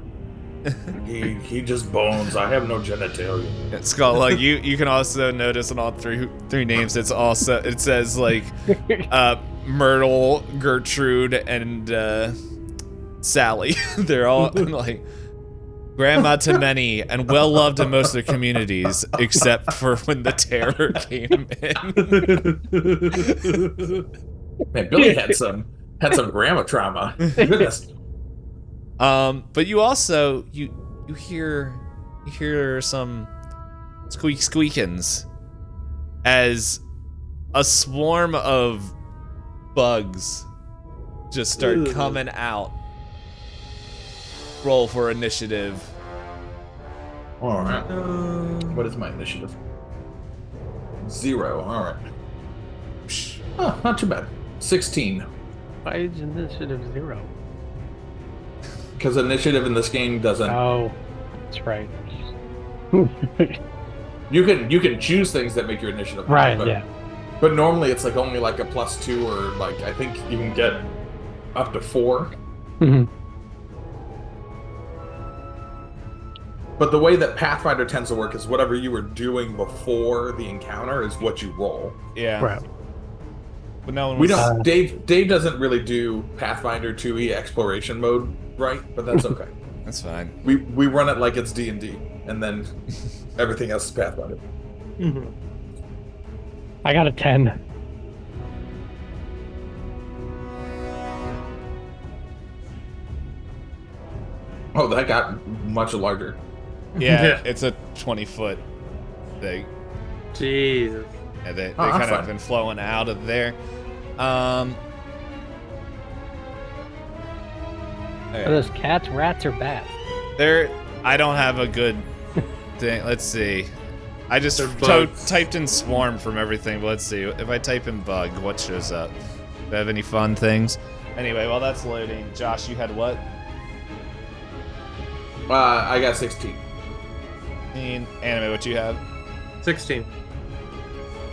He just bones. I have no genitalia. Scott, like you can also notice on all three names, it says like Myrtle, Gertrude, and Sally. They're all like grandma to many and well loved in most of the communities, except for when the terror came in. Man, Billy had some grandma trauma. Goodness. But you also you hear some squeakins as a swarm of bugs just start coming out. Roll for initiative. All right. What is my initiative? 0. All right. Oh, not too bad. 16. Why is initiative 0? Because initiative in this game doesn't. Oh, that's right. You can choose things that make your initiative high, Right, but, yeah. But normally it's like only like a +2, or like I think you can get up to 4. Mm-hmm. But the way that Pathfinder tends to work is whatever you were doing before the encounter is what you roll. Yeah. Right. But no one We was. don't. Dave doesn't really do Pathfinder 2e exploration mode right, but that's okay. That's fine. We run it like it's D&D, and then everything else is Pathfinder. Mhm. I got a 10. Oh, that got much larger. Yeah, Yeah. it's a 20-foot thing. Jesus. Yeah, they Oh, kind that's of fine. been flowing out of there. Are Okay. those cats, rats, or bats? I don't have a good thing. Let's see. I just They're bugs. typed in swarm from everything, but let's see. If I type in bug, what shows up? Do I have any fun things? Anyway, while that's loading, Josh, you had what? I got 16. Anime, what you have? 16.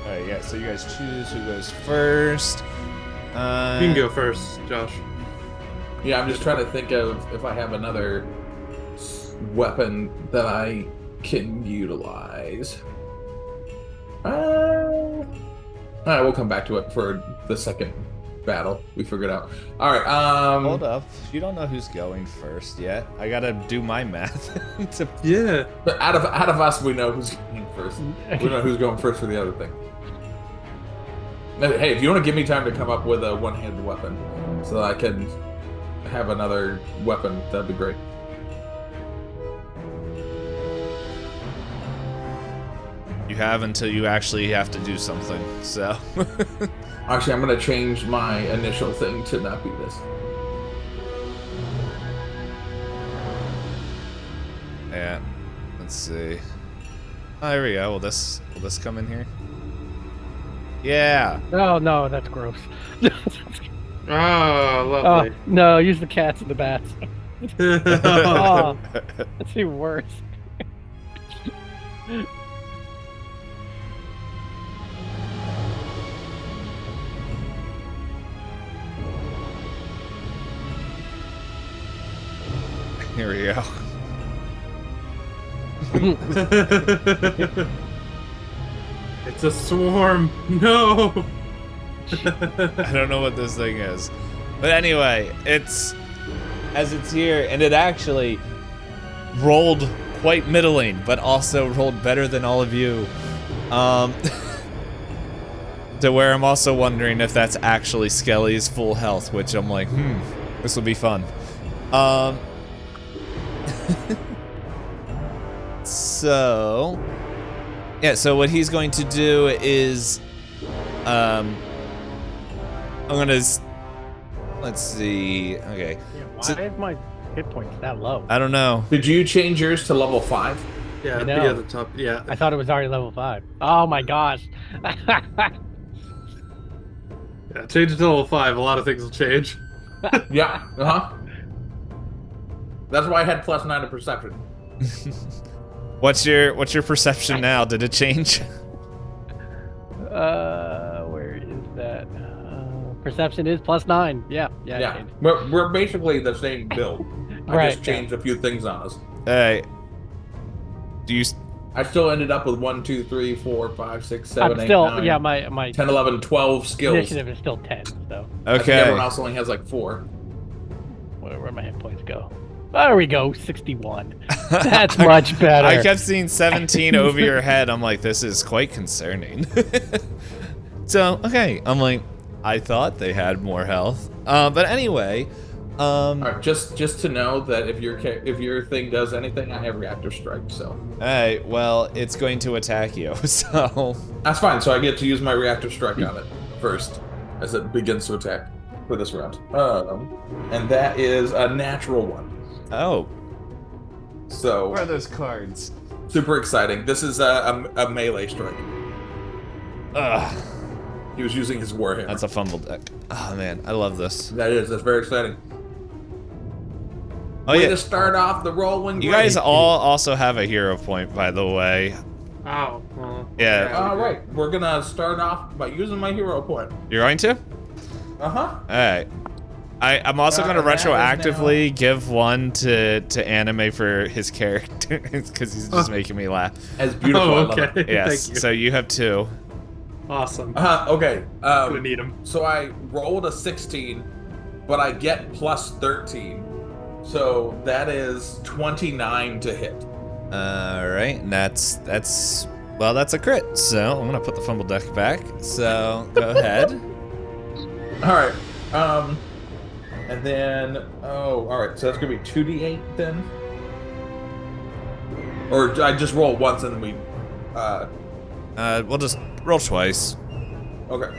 Alright, yeah, so you guys choose who goes first. You can go first, Josh. Yeah, I'm just trying to think of if I have another weapon that I can utilize. All right, we'll come back to it for the second battle we figured out. All right. Hold up. You don't know who's going first yet. I gotta do my math. Yeah. But out of us, we know who's going first. We know who's going first for the other thing. Hey, if you want to give me time to come up with a one-handed weapon, so that I can have another weapon, that'd be great. You have until you actually have to do something, so. Actually, I'm gonna change my initial thing to not be this. Yeah. Let's see. Oh, here we go. Will this come in here? Yeah. Oh, no, that's gross. Oh, Oh, lovely. no, use the cats and the bats. Oh, that's even worse. Here we go. It's a swarm. No. I don't know what this thing is. But anyway, it's here, and it actually rolled quite middling, but also rolled better than all of you. To where I'm also wondering if that's actually Skelly's full health, which I'm like, this will be fun. So what he's going to do is, I'm gonna, let's see, okay. Yeah, why So- is my hit points that low? I don't know. Did you change yours to level 5? Yeah, I be know. at the top. Yeah. I thought it was already level 5. Oh my gosh. Yeah, change it to level 5. A lot of things will change. Yeah. That's why I had +9 to perception. What's your perception now? Did it change? Where is that? Perception is +9. Yeah, it Yeah, changed. we're basically the same build. I Right, just changed a few things on us. Hey, do you? I still ended up with 1, 2, 3, 4, 5, 6, 7, I'm 8, still 9, yeah. My 10, 11, 12 skills. initiative is still 10. So I think Okay. everyone else only has like 4. where my hit points go? There we go. 61. That's much better. I kept seeing 17 over your head. I'm like, this is quite concerning. So okay, I'm like, I thought they had more health. But anyway, All right, just to know that if your thing does anything, I have reactor strike. So Alright, well, it's going to attack you, so. that's fine. So I get to use my reactor strike on it first as it begins to attack for this round. And that is a natural 1. Oh. So Where are those cards? super exciting. This is a melee strike. Ugh. He was using his warhammer. That's a fumble deck. Oh man, I love this. That's very exciting. Oh Way yeah, to start off the rolling. you guys all also have a hero point, by the way. Oh. Well, Yeah. All right, we're gonna start off by using my hero point. You're going to? Alright. I'm also going to That is retroactively give one to Anime for his character, because he's just making me laugh. As beautiful. Oh, I love it. okay. Yes, Thank you. so you have 2. Awesome. Okay. Gonna need him. So I rolled a 16, but I get plus 13. So that is 29 to hit. All right, and that's a crit. So I'm gonna put the fumble deck back. So go ahead. All right. And then all right. So that's gonna be 2d8 then, or I just roll once and then we. We'll just roll twice. Okay.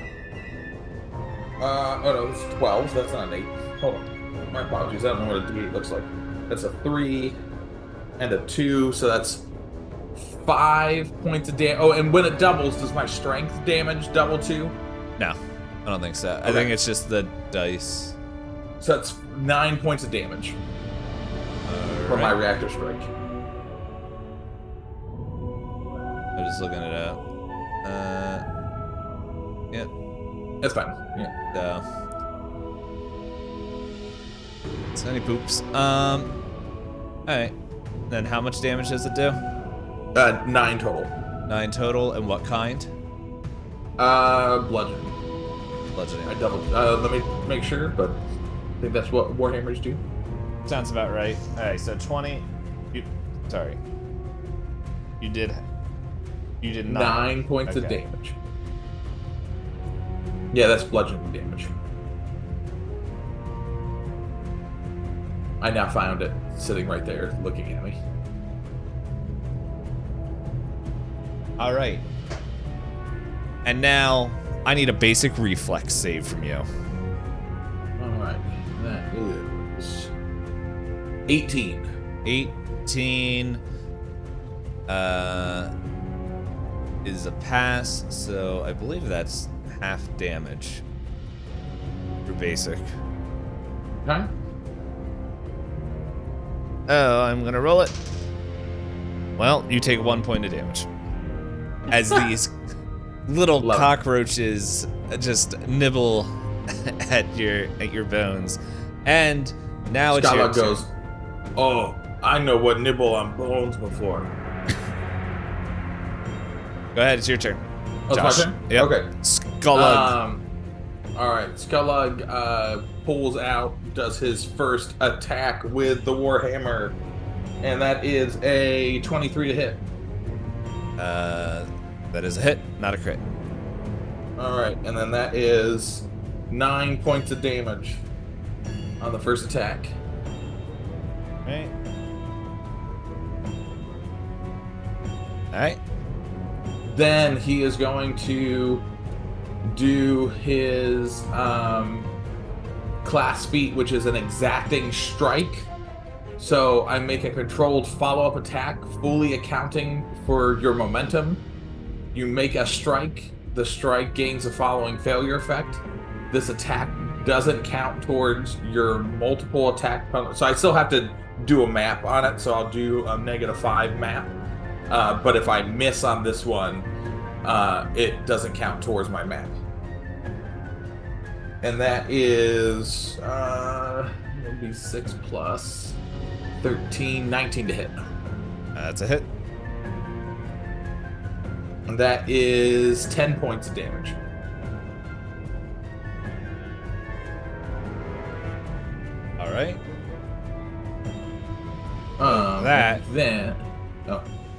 Oh no, this is 12. So that's not an 8. Hold on. My apologies. I don't know what a d8 looks like. That's a 3 and a 2, so that's 5 points of damage. Oh, and when it doubles, does my strength damage double too? No, I don't think so. I Okay. think it's just the dice. So that's 9 points of damage from my reactor strike. I'm just looking it up. Yeah. That's fine. Yeah. So any poops. Alright. Then how much damage does it do? 9 total. 9 total, and what kind? Bludgeoning. Bludgeoning. I doubled. Let me make sure, but I think that's what Warhammers do. Sounds about right. Alright, so 20. You did 9 points of Okay. damage. Yeah, that's bludgeoning damage. I now found it sitting right there looking at me. Alright. And now I need a basic reflex save from you. Alright, that is 18. 18 is a pass, so I believe that's half damage for basic. Okay. Oh, I'm gonna roll it. Well, you take 1 point of damage. As these little Love it. cockroaches just nibble at your bones. And now it's your Scala turn. goes, oh, I know what nibble on bones before. Go ahead, it's your turn. Oh, Josh. it's my turn? Yep. Okay. Skullug. Alright, Skullug pulls out, does his first attack with the Warhammer, and that is a 23 to hit. That is a hit, not a crit. Alright, and then that is 9 points of damage on the first attack. Right. Alright. Then he is going to do his class feat, which is an exacting strike. So I make a controlled follow-up attack, fully accounting for your momentum. You make a strike. The strike gains the following failure effect. This attack doesn't count towards your multiple attack penalty. So I still have to do a map on it. So I'll do a -5 map. But if I miss on this one, it doesn't count towards my map. And that is it'll be 6 plus 13, 19 to hit. That's a hit. And that is 10 points of damage. Alright. Then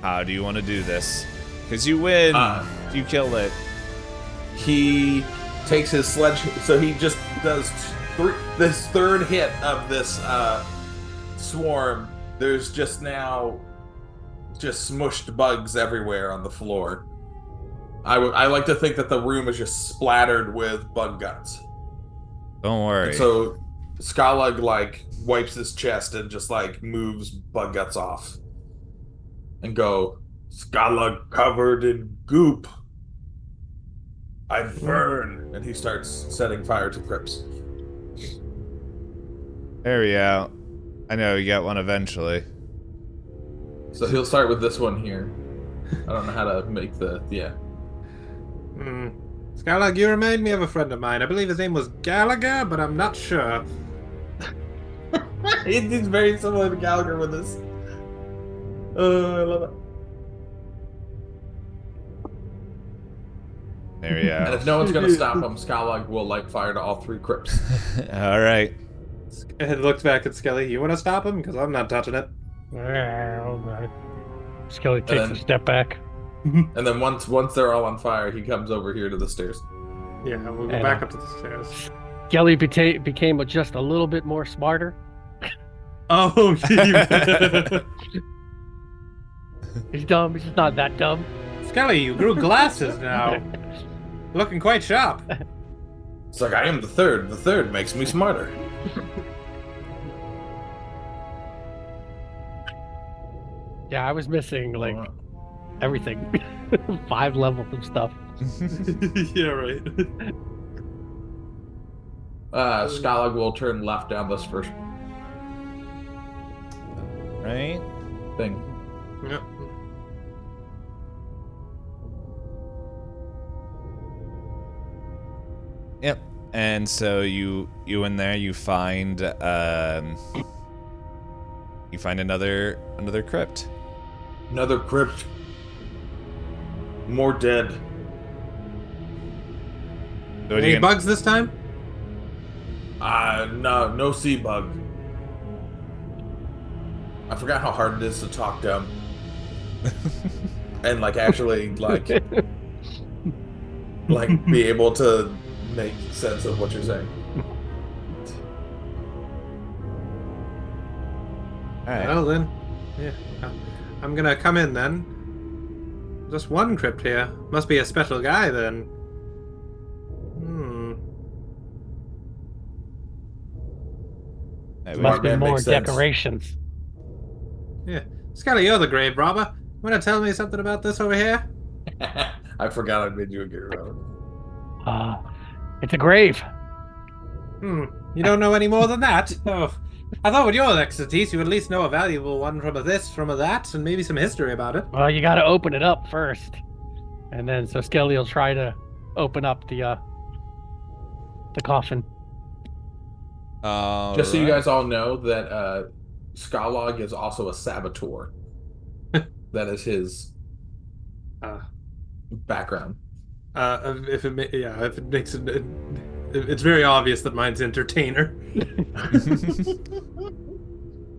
How do you want to do this? Because you win. You kill it. he takes his sledge, so he just does this third hit of this swarm. There's just now smushed bugs everywhere on the floor. I like to think that the room is just splattered with bug guts. Don't worry. And so Skalug wipes his chest and just moves bug guts off. And go, Skalug covered in goop. I burn. And he starts setting fire to crypts. There we go. I know you got one eventually. So he'll start with this one here. I don't know how to make yeah. Skylark, you remind me of a friend of mine. I believe his name was Gallagher, but I'm not sure. He's very similar to Gallagher with this. I love it. There we And go. if no one's gonna stop him, Skylark will light fire to all 3 crypts. All right. It looks back at Skelly. You want to stop him? Because I'm not touching it. Skelly takes then- a step back. And then once they're all on fire, he comes over here to the stairs. Yeah, we'll go And, back up to the stairs. Skelly became just a little bit more smarter. Oh, He's dumb. He's just not that dumb. Skelly, you grew glasses now. Looking quite sharp. It's like, I am the third. The third makes me smarter. Yeah, I was missing like everything. 5 levels of stuff. Yeah, right. Skylark will turn left down this first Right. thing. Yep. Yep. And so you in there, you find another crypt. Another crypt. More dead. So what are Any you gonna- bugs this time? No sea bug. I forgot how hard it is to talk dumb. And like actually like be able to make sense of what you're saying. All right. Well then, yeah. I'm gonna come in then. Just one crypt here. Must be a special guy then. Hey, Must be that more makes sense. decorations. Yeah. Skelly, you're the grave robber. Wanna tell me something about this over here? I forgot I made you a good robber. It's a grave. You don't know any more than that? Oh. I thought with your expertise you would at least know a valuable one from a this, from a that, and maybe some history about it. Well, you got to open it up first, and then so Skelly will try to open up the coffin. Just so you guys all know that Skylark is also a saboteur. That is his background. If it makes it, it's very obvious that mine's entertainer.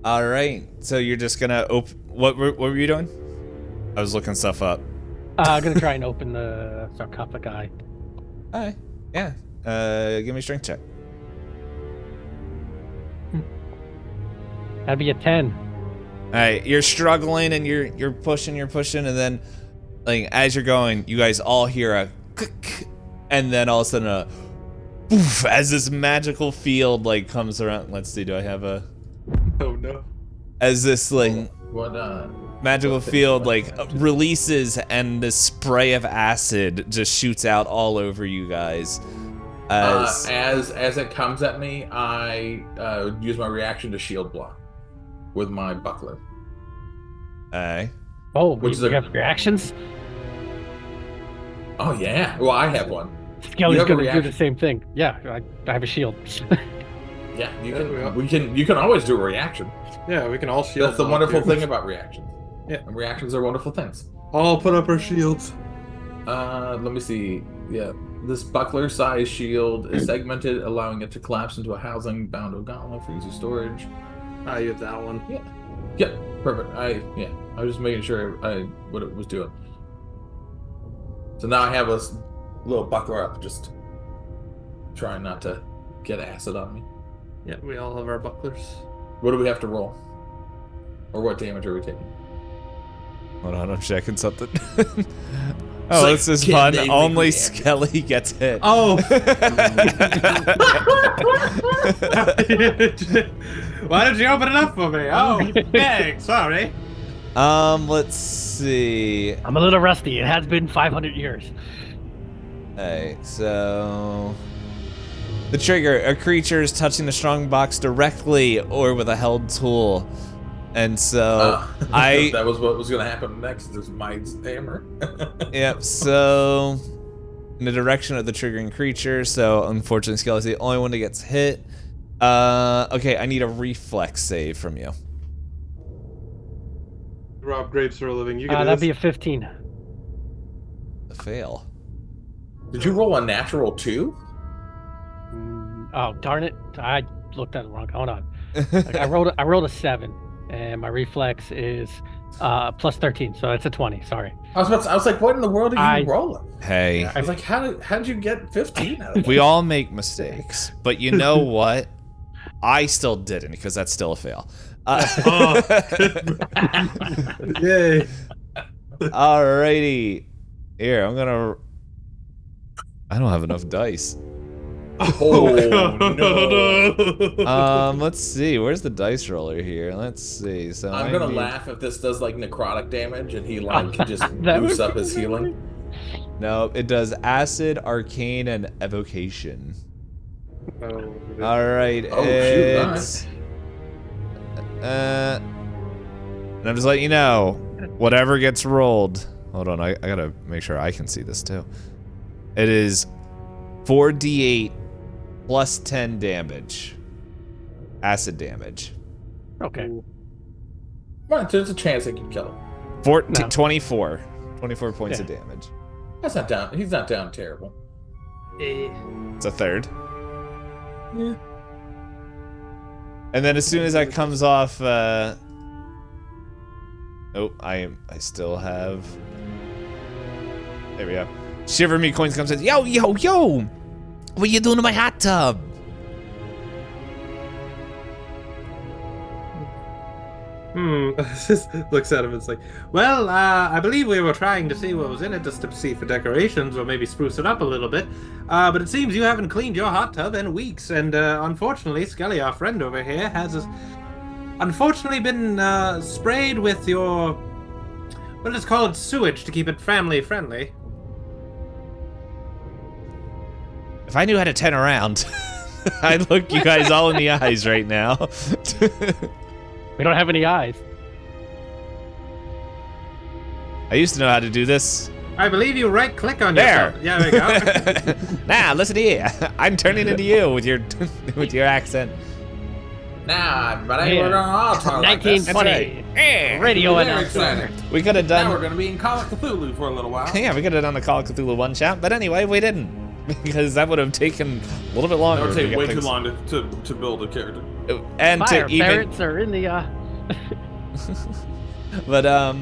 All right. So you're just gonna open. What were you doing? I was looking stuff up. I'm gonna try and open the sarcophagi. All right. Yeah. Give me a strength check. That'd be a 10. All right. You're struggling and you're pushing, and then, like as you're going, you guys all hear a click, and then all of a sudden a poof as this magical field like comes around. Let's see. Do I have a? Oh no. As this like What magical field like releases and this spray of acid just shoots out all over you guys. as it comes at me, I use my reaction to shield block with my buckler. Oh, Which you is a- have reactions? Oh yeah. Well, I have one. Skelly's have a gonna do the reaction? same thing. Yeah, I have a shield. Yeah, you Yeah, can. You can always do a reaction. Yeah, we can all shield. That's the block wonderful here. thing about reactions. Yeah. And reactions are wonderful things. All put up our shields. Let me see. Yeah, this buckler-sized shield is segmented, allowing it to collapse into a housing bound to a gauntlet for easy storage. Ah, you have that one. Yeah, perfect. I was just making sure what it was doing. So now I have a little buckler up, just trying not to get acid on me. Yeah, we all have our bucklers. What do we have to roll? Or what damage are we taking? Hold on, I'm checking something. It's Oh, like, this is can fun. they Only make me Skelly gets hit. Oh! Why did you open it up for me? Oh, dang, sorry. Let's see. I'm a little rusty. It has been 500 years. Alright, so the trigger: a creature is touching the strong box directly or with a held tool. And so that was what was going to happen next. Is my hammer. Yep, so in the direction of the triggering creature, so unfortunately Skelly's the only one that gets hit. Okay, I need a reflex save from you. Rob grapes for a living. You can do That'd this. be a 15. A fail. Did you roll a natural 2? Oh darn it! I looked at it wrong. Hold on. I rolled a 7, and my reflex is plus 13, so it's a 20. Sorry. I was like, what in the world are you rolling? Hey, I was like, how did you get 15 out of it? we all make mistakes, but you know what? I still didn't because that's still a fail. Yay. Alrighty. Here, I don't have enough dice. Oh no! Let's see. Where's the dice roller here? Let's see. So I'm gonna laugh if this does like necrotic damage and he like just That boosts would up his healing. No, it does acid, arcane, and evocation. Oh, All right. Oh, shoot, It's and I'm just letting you know, whatever gets rolled. Hold on, I gotta make sure I can see this too. It is 4d8 plus 10 damage. Acid damage. Okay. Well, there's a chance I can kill him. 24 points of damage. That's not down. He's not down terrible. It's a third. Yeah. And then as soon as that comes off, I still have. There we go. Shiver Me Coins comes in. Yo! What you doing in my hot tub? Just looks at him and it's like, well, I believe we were trying to see what was in it, just to see for decorations or maybe spruce it up a little bit. But it seems you haven't cleaned your hot tub in weeks, and unfortunately, Skelly, our friend over here, has unfortunately been sprayed with your, what is called, sewage to keep it family friendly. If I knew how to turn around, I'd look you guys all in the eyes right now. We don't have any eyes. I used to know how to do this. I believe you right-click on There. yourself. Yeah, there we go. Now, listen here. I'm turning into you with your accent. Nah, but I ain't working on all talk like this. 1920. Radio Very announcer. exciting. We could have Now we're done. gonna be in Call of Cthulhu for a little while. Yeah, we could have done the Call of Cthulhu one shot, but anyway, we didn't because that would have taken a little bit longer. That would to take get way too things- long to build a character. And Fire to even. ferrets are in the But oh,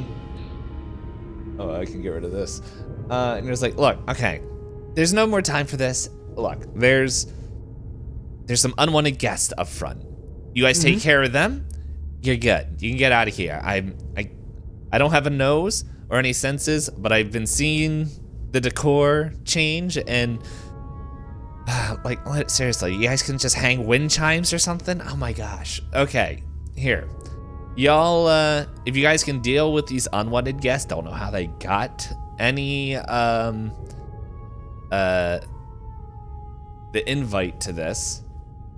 I can get rid of this. And it was like, look, okay, there's no more time for this. Look, there's some unwanted guests up front. You guys take care of them. You're good. You can get out of here. I don't have a nose or any senses, but I've been seeing the decor change and like seriously, you guys can just hang wind chimes or something. Oh my gosh. Okay, here. Y'all, if you guys can deal with these unwanted guests, don't know how they got any, the invite to this,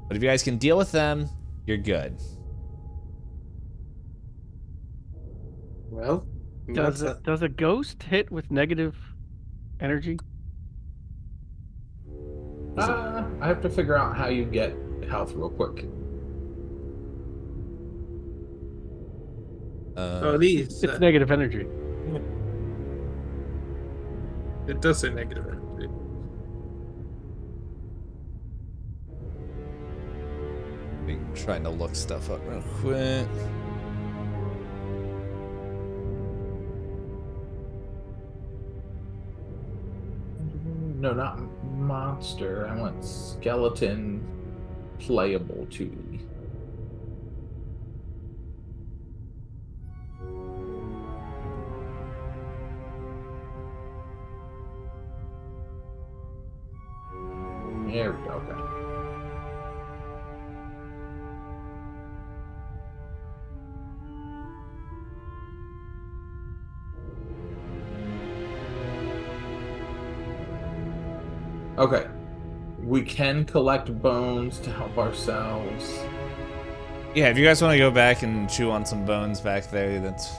but if you guys can deal with them, you're good. Well, does a ghost hit with negative energy? I have to figure out how you get health real quick. these. It's negative energy. It does say negative energy. I'm trying to look stuff up real quick. No, not monster. I want skeleton playable to me. There we go. Okay. Okay. We can collect bones to help ourselves. Yeah, if you guys want to go back and chew on some bones back there, that's.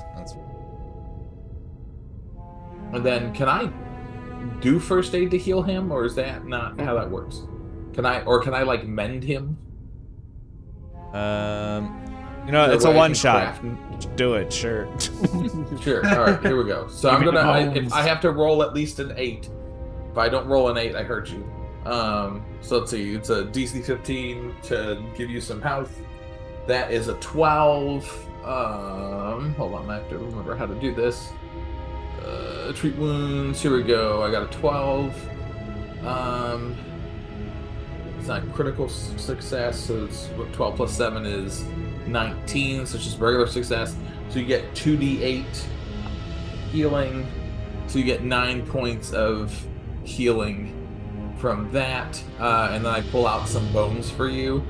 And then can I do first aid to heal him, or is that not how that works? Can I like mend him? It's a one shot. Do it, sure. Sure. All right, here we go. So I'm gonna. I have to roll at least an 8 If I don't roll an 8, I hurt you. So let's see. It's a DC 15 to give you some health. That is a 12. Hold on, I have to remember how to do this. Treat wounds. Here we go. I got a 12. It's not critical success, so it's 12 plus 7 is 19. So it's just regular success. So you get 2d8 healing. So you get 9 points of healing from that, and then I pull out some bones for you.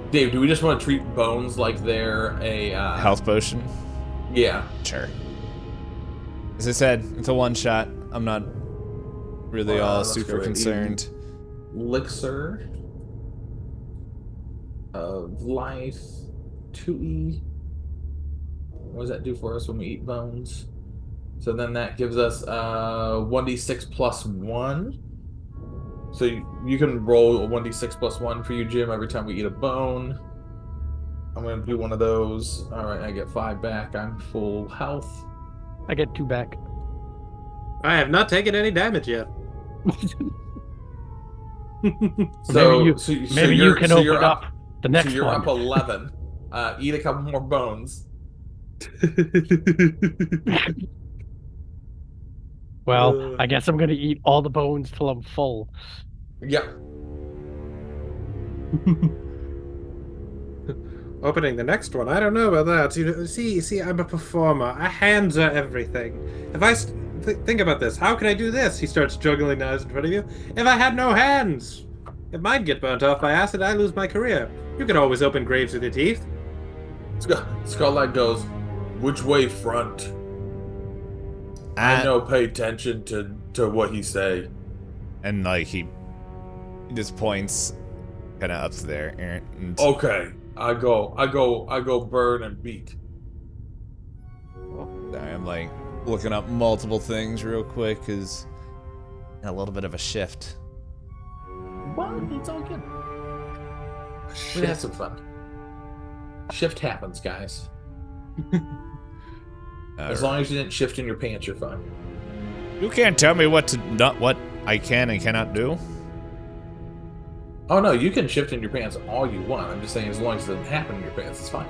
Dave, do we just want to treat bones like they're a health potion? Yeah. Sure. As I said, it's a one shot. I'm not really all super concerned. Elixir of life, 2e. What does that do for us when we eat bones? So then that gives us 1d6 plus 1. So you can roll a 1d6 plus 1 for you, Jim, every time we eat a bone. I'm going to do one of those. All right, I get 5 back. I'm full health. I get 2 back. I have not taken any damage yet. So maybe you can open up the next one. So you're one. up 11. Eat a couple more bones. Well, I guess I'm going to eat all the bones till I'm full. Yep. Opening the next one, I don't know about that. See, I'm a performer. Hands are everything. If I think about this, how can I do this? He starts juggling knives in front of you. If I had no hands, if mine get burnt off by acid, I lose my career. You can always open graves with your teeth. Skulllight goes, which way front? I know. Pay attention to what he say. And like he just points, kind of up there. And okay, I go burn and beat. I'm like looking up multiple things real quick because a little bit of a shift. Well, it's all good. We had some fun. Shift happens, guys. As long as you didn't shift in your pants, you're fine. You can't tell me what I can and cannot do. Oh no, you can shift in your pants all you want. I'm just saying, as long as it doesn't happen in your pants, it's fine.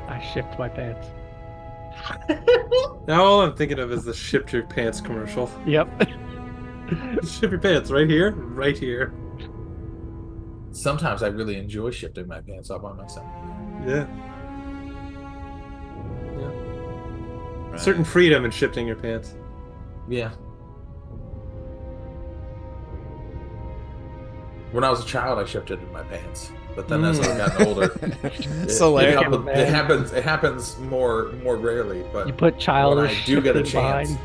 I shift my pants. Now all I'm thinking of is the Ship Your Pants commercial. Yep. Ship your pants right here, right here. Sometimes I really enjoy shifting my pants all by myself. Yeah. Right. Certain freedom in shifting your pants. Yeah. When I was a child, I shifted in my pants, but then as I've gotten older, it happens more rarely. But you put childish when I do get a chance. behind.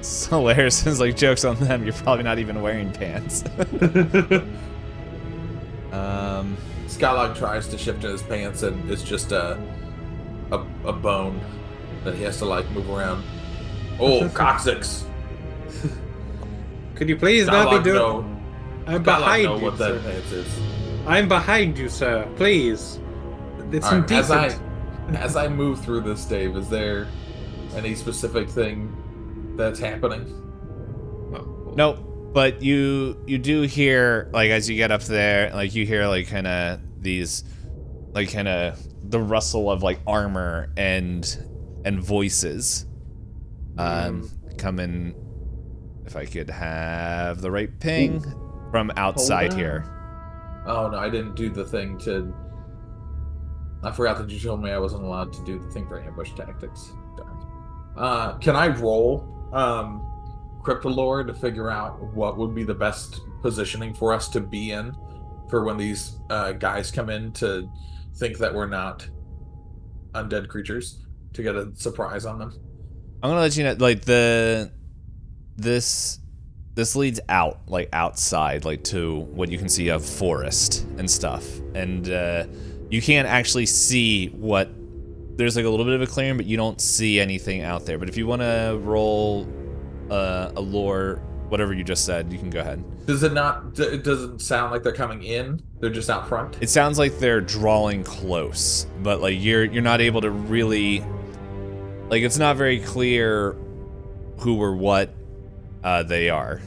It's hilarious. It's like jokes on them. You're probably not even wearing pants. Skylog tries to shift in his pants, and it's just a bone that he has to like move around. Oh, coccyx! Could you please not be doing? No. I'm Skylog behind know you, what sir. that pants is. I'm behind you, sir. Please. It's All right, indecent. as I move through this, Dave, is there any specific thing that's happening? Nope. But you do hear, like, as you get up there, like, you hear, like, kind of these, like, kind of the rustle of, like, armor and voices coming, if I could have the right ping, from outside here. Oh, no, I didn't do the thing to... I forgot that you told me I wasn't allowed to do the thing for ambush tactics. Darn. Can I roll Cryptolore to figure out what would be the best positioning for us to be in for when these guys come in to think that we're not undead creatures, to get a surprise on them? I'm gonna let you know, like, this leads out, like, outside, like, to what you can see of forest and stuff, and you can't actually see what. There's, like, a little bit of a clearing, but you don't see anything out there. But if you want to roll a lore, whatever you just said, you can go ahead. Does it not? It doesn't sound like they're coming in. They're just out front. It sounds like they're drawing close, but, like, you're not able to really, like, it's not very clear who or what they are.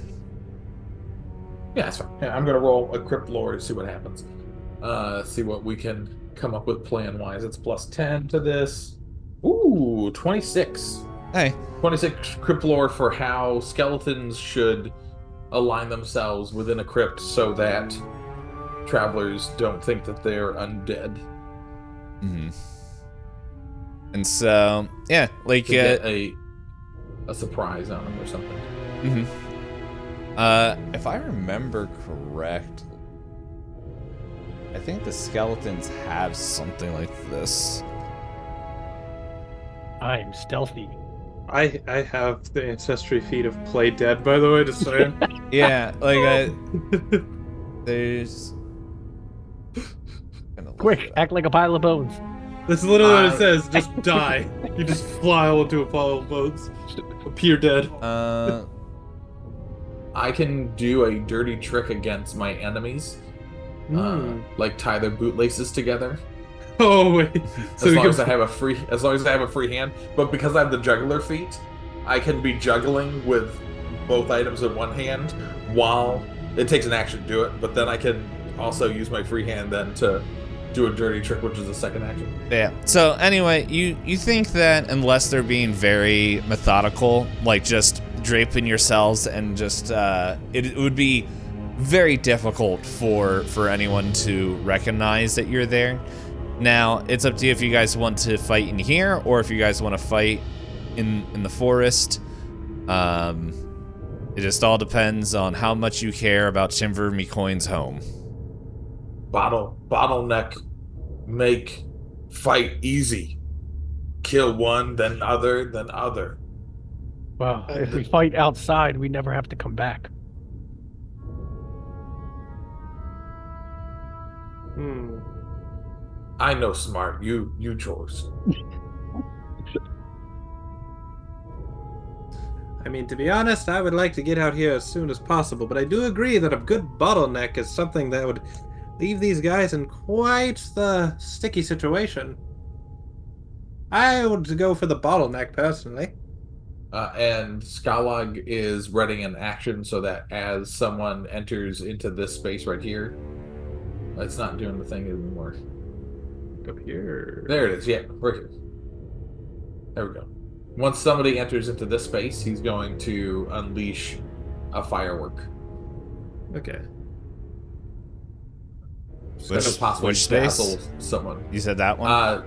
Yeah, that's fine. Yeah, I'm gonna roll a crypt lore to see what happens. See what we can come up with plan wise. It's plus 10 to this. Ooh, 26. Hey, 26 crypt lore for how skeletons should align themselves within a crypt so that travelers don't think that they're undead. mm-hmm. And so, yeah, like To get a surprise on them or something. mm-hmm. If I remember correct, I think the skeletons have something like this. I'm stealthy. I have the ancestry feat of play dead, by the way, just saying. Yeah, like there's. Quick, act like a pile of bones. That's literally what it says, just die. You just fly into a pile of bones. Appear dead. I can do a dirty trick against my enemies. Like tie their bootlaces together. Oh wait. As long as I have a free hand. But because I have the juggler feat, I can be juggling with both items in one hand while it takes an action to do it, but then I can also use my free hand then to do a dirty trick, which is the second action. Yeah. So anyway, you think that unless they're being very methodical, like just draping yourselves and just it would be very difficult for anyone to recognize that you're there. Now, it's up to you if you guys want to fight in here or if you guys want to fight in the forest. It just all depends on how much you care about Chimver McCoy's home. Bottleneck, make fight easy. Kill one, then other, then other. Well, if we fight outside, we never have to come back. I know smart. You chose. I mean, to be honest, I would like to get out here as soon as possible, but I do agree that a good bottleneck is something that would leave these guys in quite the sticky situation. I would go for the bottleneck, personally. And Skalog is readying an action so that as someone enters into this space right here, it's not doing the thing anymore. Up here. There it is. Yeah, right here. There we go. Once somebody enters into this space, he's going to unleash a firework. Okay. Which space? dazzle someone. You said that one?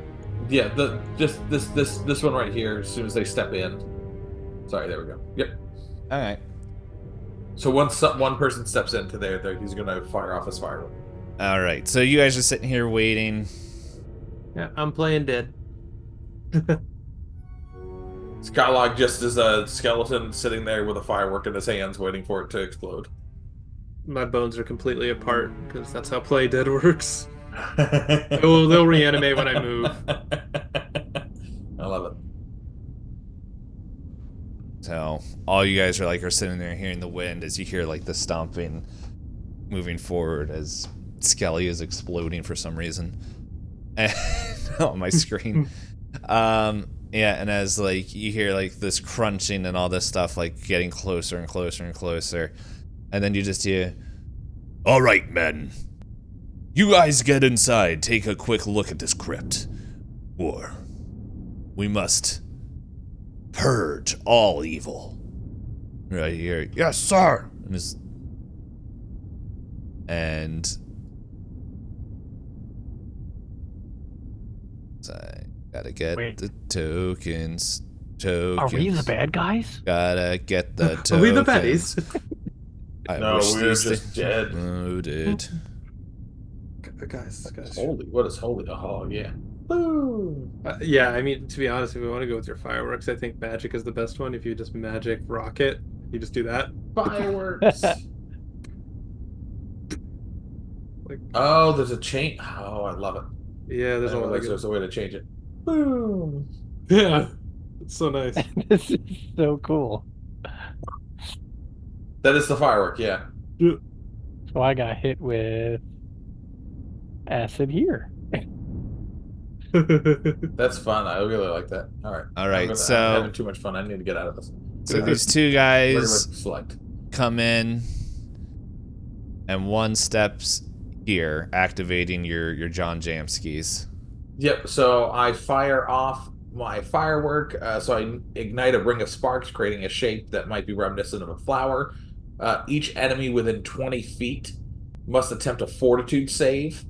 Yeah. This one right here. As soon as they step in. Sorry. There we go. Yep. All right. So once one person steps into there, he's gonna fire off his firework. All right. So you guys are sitting here waiting. Yeah, I'm playing dead. Skylog just is a skeleton sitting there with a firework in his hands, waiting for it to explode. My bones are completely apart because that's how play dead works. They'll reanimate when I move. I love it. So all you guys are sitting there hearing the wind as you hear like the stomping moving forward as Skelly is exploding for some reason on my screen. Yeah, and as like you hear like this crunching and all this stuff like getting closer and closer and closer, and then you just hear, "All right, men, you guys get inside. Take a quick look at this crypt, or we must purge all evil." Right here, yes, sir. And so I gotta get the tokens. Are we the bad guys? Gotta get the tokens. Are we the baddies? No, we're just dead. Loaded. Guys. Holy, what is holy? Oh, yeah. Boom. Yeah, I mean, to be honest, if we want to go with your fireworks, I think magic is the best one. If you just magic rocket, you just do that. Fireworks. Oh, there's a chain. Oh, I love it. Yeah, there's a way to change it. Boom. Yeah, it's so nice. This is so cool. That is the firework, yeah. So I got hit with acid here. That's fun. I really like that. All right. I'm having too much fun. I need to get out of this. So these two guys come in, and 1 steps here, activating your John Jamskis. Yep, so I fire off my firework, so I ignite a ring of sparks, creating a shape that might be reminiscent of a flower. Each enemy within 20 feet must attempt a fortitude save.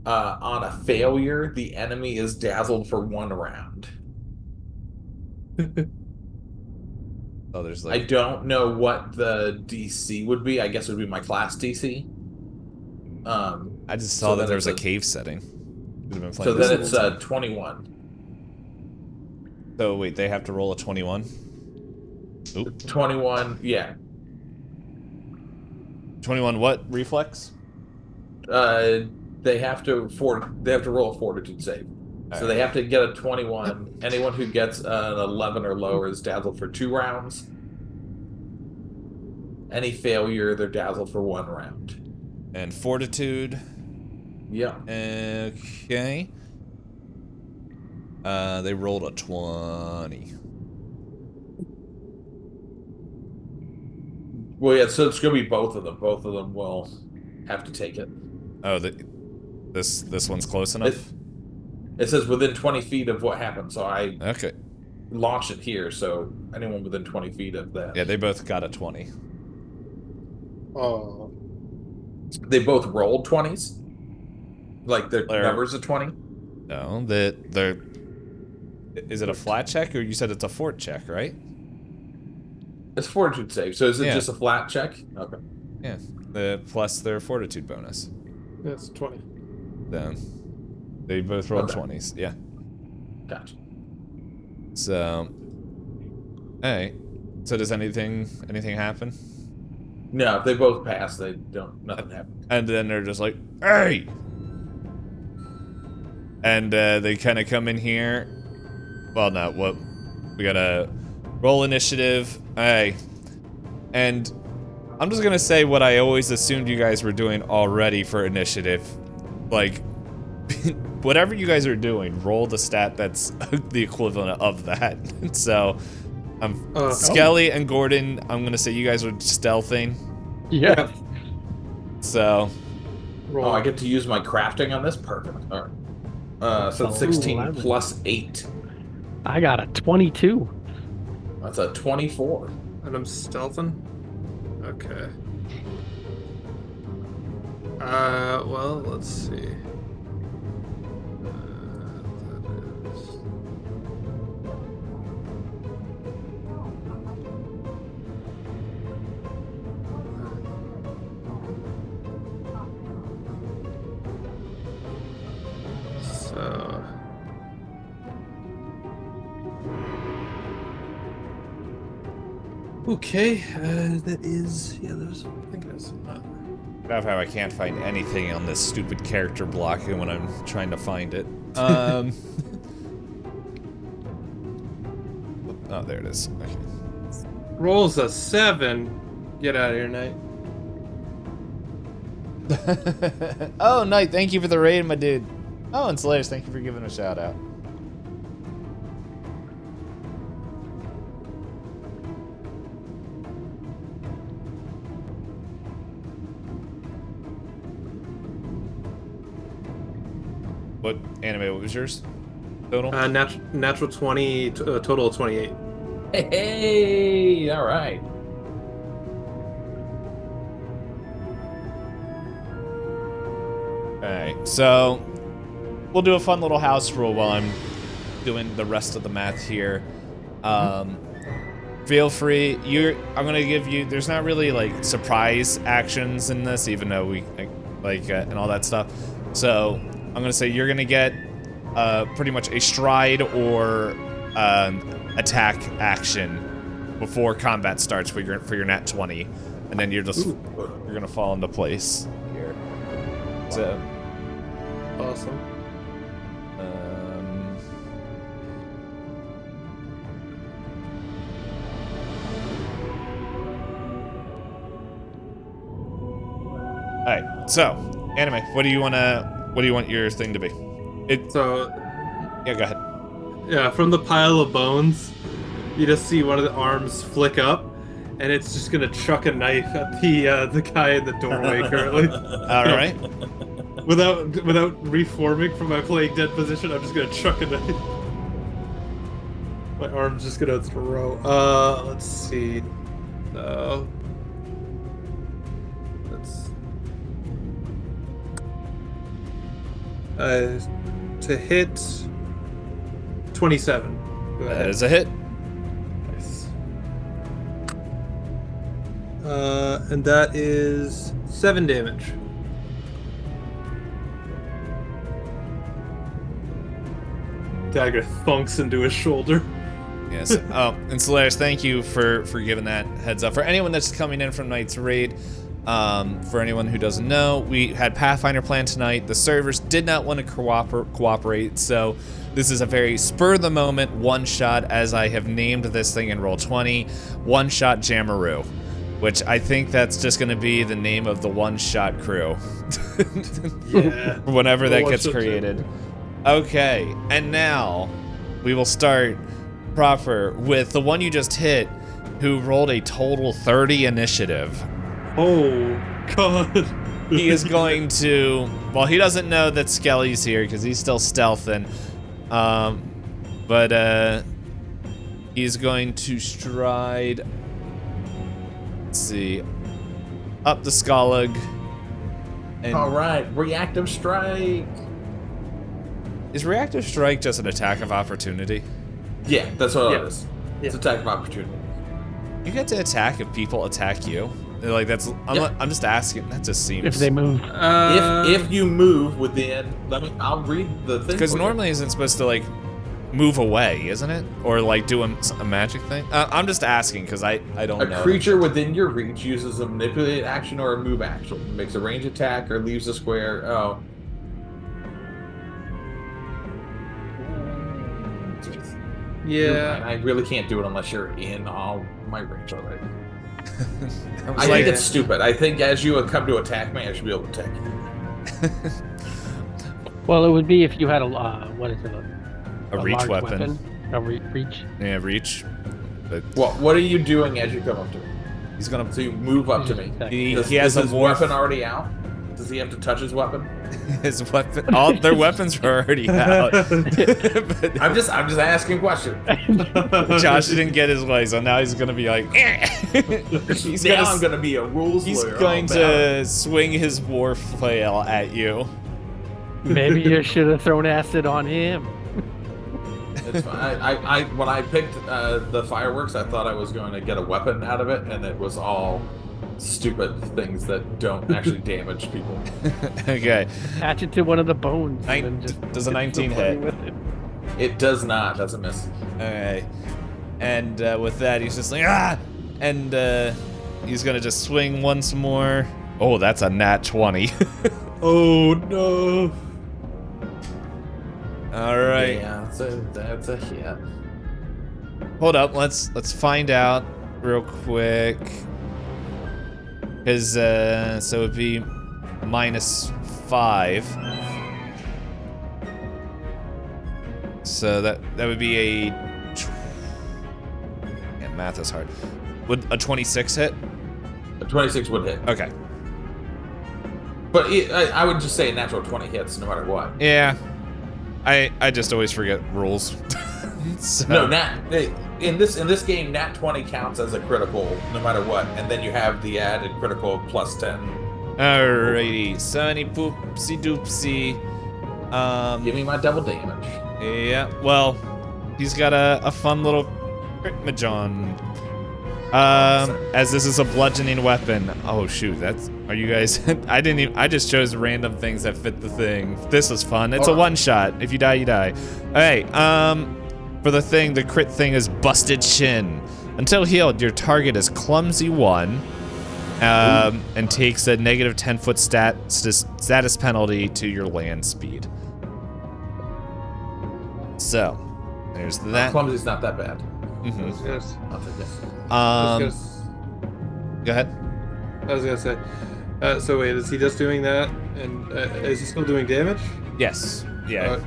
On a failure, the enemy is dazzled for 1 round. Oh, there's I like don't know what the DC would be. I guess it would be my class DC. I just so saw that then there was it's a cave setting. Could have been So playing then this it's whole time. 21. So wait, they have to roll a 21? Oop. 21, yeah. 21 what? Reflex? They have to roll a fortitude save. So they have to get a 21. Anyone who gets an 11 or lower is dazzled for 2 rounds. Any failure, they're dazzled for 1 round. And fortitude. Yeah. Okay. They rolled a 20. Well, yeah, so it's going to be both of them. Both of them will have to take it. Oh, this one's close enough? It says within 20 feet of what happened, so I Okay. launched it here, so anyone within 20 feet of that. Yeah, they both got a 20. Oh. They both rolled 20s? Like their numbers of 20? No, they're... Is it a flat check, or you said it's a fort check, right? It's fortitude save, so is it Yeah. just a flat check? Okay. Yeah. Plus their fortitude bonus. That's 20. Then they both rolled Okay. 20s. Yeah. Gotcha. So, hey. So does anything happen? No, if they both pass, nothing happens. And then they're just like, hey! And they kind of come in here. Well, no, what? We gotta roll initiative. Hey. And I'm just gonna say what I always assumed you guys were doing already for initiative. Like, whatever you guys are doing, roll the stat that's the equivalent of that. So, Skelly and Gordon, I'm gonna say you guys are stealthing. Yeah. So, Oh, I get to use my crafting on this? Perfect. All right. So it's 16 11. plus 8. I got a 22. That's a 24. And I'm stealthing? Okay. Well, let's see. That is... So... Okay, that is... Yeah, there's... I think that's... I love how I can't find anything on this stupid character block when I'm trying to find it. Oh, there it is. Okay. Rolls a 7. Get out of here, Knight. Oh, Knight, thank you for the raid, my dude. Oh, and Slayers, thank you for giving a shout out. What anime? What was yours? Total? Natural 20, total of 28. Hey, all right. Alright, so we'll do a fun little house rule while I'm doing the rest of the math here. Feel free. I'm gonna give you. There's not really like surprise actions in this, even though we and all that stuff. So I'm gonna say you're gonna get pretty much a stride or attack action before combat starts for your nat 20, and then you're gonna fall into place here. So. Awesome. Alright, so anime. What do you want your thing to be? Yeah, go ahead. Yeah, from the pile of bones, you just see one of the arms flick up, and it's just gonna chuck a knife at the guy in the doorway currently. All right. Without reforming from my playing dead position, I'm just gonna chuck a knife. My arm's just gonna throw. Let's see. To hit 27. Go That ahead. is a hit. Nice. And that is 7 damage. Dagger thunks into his shoulder. Yes. Oh, and Solaris, thank you for giving that heads up. For anyone that's coming in from Night's Raid, for anyone who doesn't know, we had Pathfinder planned tonight. The servers did not want to cooperate, so this is a very spur-of-the-moment one-shot, as I have named this thing in Roll20, One-Shot Jammeroo, which I think that's just going to be the name of the one-shot crew. Yeah. Whenever that gets One-shot created. Okay, and now we will start proper with the one you just hit, who rolled a total 30 initiative. Oh, God. He is going to, well, he doesn't know that Skelly's here because he's still stealthing, but he's going to stride, let's see, up the Skallig. And All right, reactive strike. is reactive strike just an attack of opportunity? Yeah, that's what Yeah. it is. Yeah. It's attack of opportunity. You get to attack if people attack you. Like that's, I'm just asking. That just seems. If they move. If you move within, I'll read the thing. Because for you. normally isn't supposed to like move away, isn't it? Or like do a magic thing? I'm just asking because I don't know. A creature within your reach uses a manipulate action or a move action, makes a range attack or leaves a square. Oh. Yeah. I really can't do it unless you're in all my range already. was I like, think it's stupid. I think as you come to attack me, I should be able to attack you. Well, it would be if you had a what is it? a reach large weapon. A reach. Yeah, reach. But Well, what are you doing as you come up to me? he's gonna. So you move up to me. He, Does, he has is a his morph. weapon already out? Does he have to touch his weapon? His weapon. All their weapons are already out. But I'm just asking questions. Josh didn't get his way, so now he's gonna be like. He's Now gonna. I'm gonna be a rules He's lawyer. going all about to swing his war flail at you. Maybe you should have thrown acid on him. it. It's fine. I when I picked the fireworks, I thought I was going to get a weapon out of it, and it was all stupid things that don't actually damage people. Okay. Attach it to one of the bones. Nine- and then just does a hit 19 somebody hit? with it. It does not. That's a miss. Okay. And with that, he's just like, ah! And he's going to just swing once more. Oh, that's a nat 20. Oh, no. All right. Yeah, that's a hit. Hold up. Let's find out real quick. Because, so it'd be -5. So that would be a... Yeah, math is hard. Would a 26 hit? A 26 would hit. Okay. But I would just say a natural 20 hits no matter what. Yeah. I just always forget rules. So, No, in this game, nat 20 counts as a critical no matter what, and then you have the added critical plus 10. Alrighty. Sunny poopsie doopsie. Give me my double damage. Yeah, well, he's got a fun little crit majon. As this is a bludgeoning weapon. Oh shoot, are you guys I just chose random things that fit the thing. This was fun. It's a one shot. If you die, you die. Alright, for the thing, the crit thing is busted shin. Until healed, your target is clumsy 1. And takes a negative 10-foot status penalty to your land speed. So, there's that. Clumsy's not that bad. Mhm. Yes. I'll take it. Go ahead. I was gonna say. So wait, is he just doing that? And is he still doing damage? Yes. Yeah.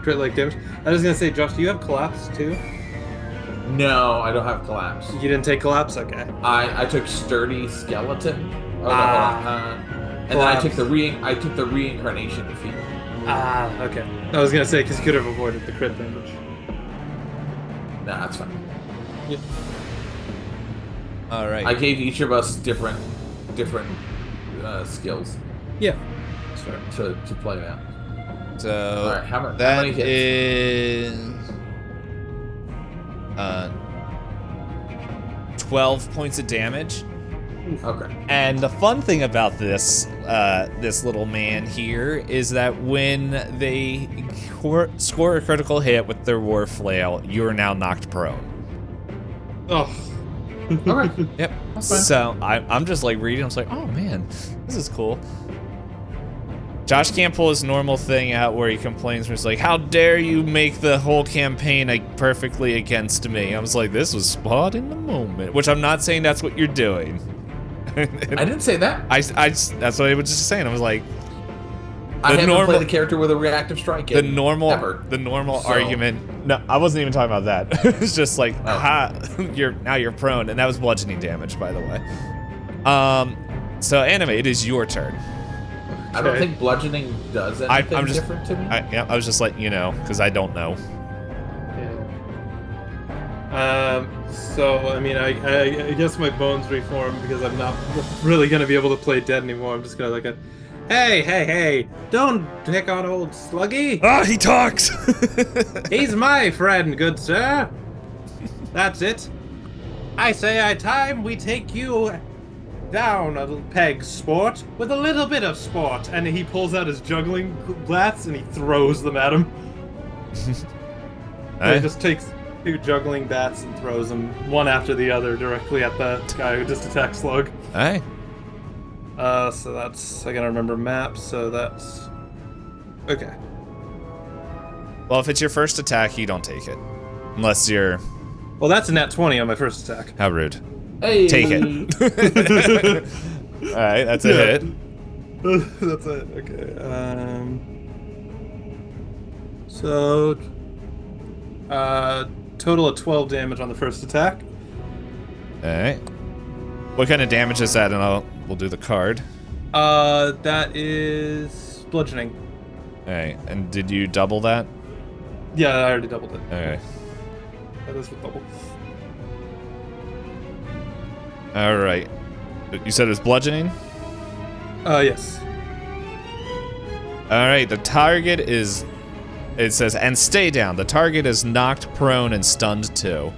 Crit like damage. I was gonna say, Josh, do you have collapse too? No, I don't have collapse. You didn't take collapse? Okay. I took sturdy skeleton. Oh no, Ah. hold on. And then I took the reincarnation defeat. Okay. I was gonna say, because you could have avoided the crit damage. Nah, that's fine. All right. I gave each of us different skills Yeah. Sure. to play out. So All right, how that many hits? is 12 points of damage. Okay. And the fun thing about this this little man here is that when they score a critical hit with their war flail, you are now knocked prone. Oh. Okay. Yep. That's fine. So I'm just like reading. I'm just like, oh man, this is cool. Josh can't pull his normal thing out where he complains, where he's like, how dare you make the whole campaign like perfectly against me? I was like, this was spot in the moment, which I'm not saying that's what you're doing. I didn't say that. I that's what I was just saying. I was like, I haven't normal- played the character with a reactive strike. the normal So- argument. No, I wasn't even talking about that. It's just like, you're prone, and that was bludgeoning damage, by the way. So Anime, it is your turn. I don't think bludgeoning does anything different to me. I was just letting you know because I don't know. So I mean, I guess my bones reform because I'm not really gonna be able to play dead anymore. I'm just gonna like hey, don't pick on old Sluggy. Ah, he talks. He's my friend, good sir. That's it. I say time we take you down a peg, sport, with a little bit of sport. And he pulls out his juggling bats and he throws them at him. He just takes 2 juggling bats and throws them one after the other directly at the guy who just attacked Slug. Hey. So that's, I gotta remember maps, so that's... Okay. Well, if it's your first attack, you don't take it. Unless you're... Well, that's a nat 20 on my first attack. How rude. Hey. Take it. Alright, that's a hit. That's it, okay. So... total of 12 damage on the first attack. Alright. What kind of damage is that? And we'll do the card. That is bludgeoning. Alright, and did you double that? Yeah, I already doubled it. Okay. That is with double. Alright. You said it was bludgeoning? Yes. Alright, the target is... It says, and stay down. The target is knocked prone and stunned 2.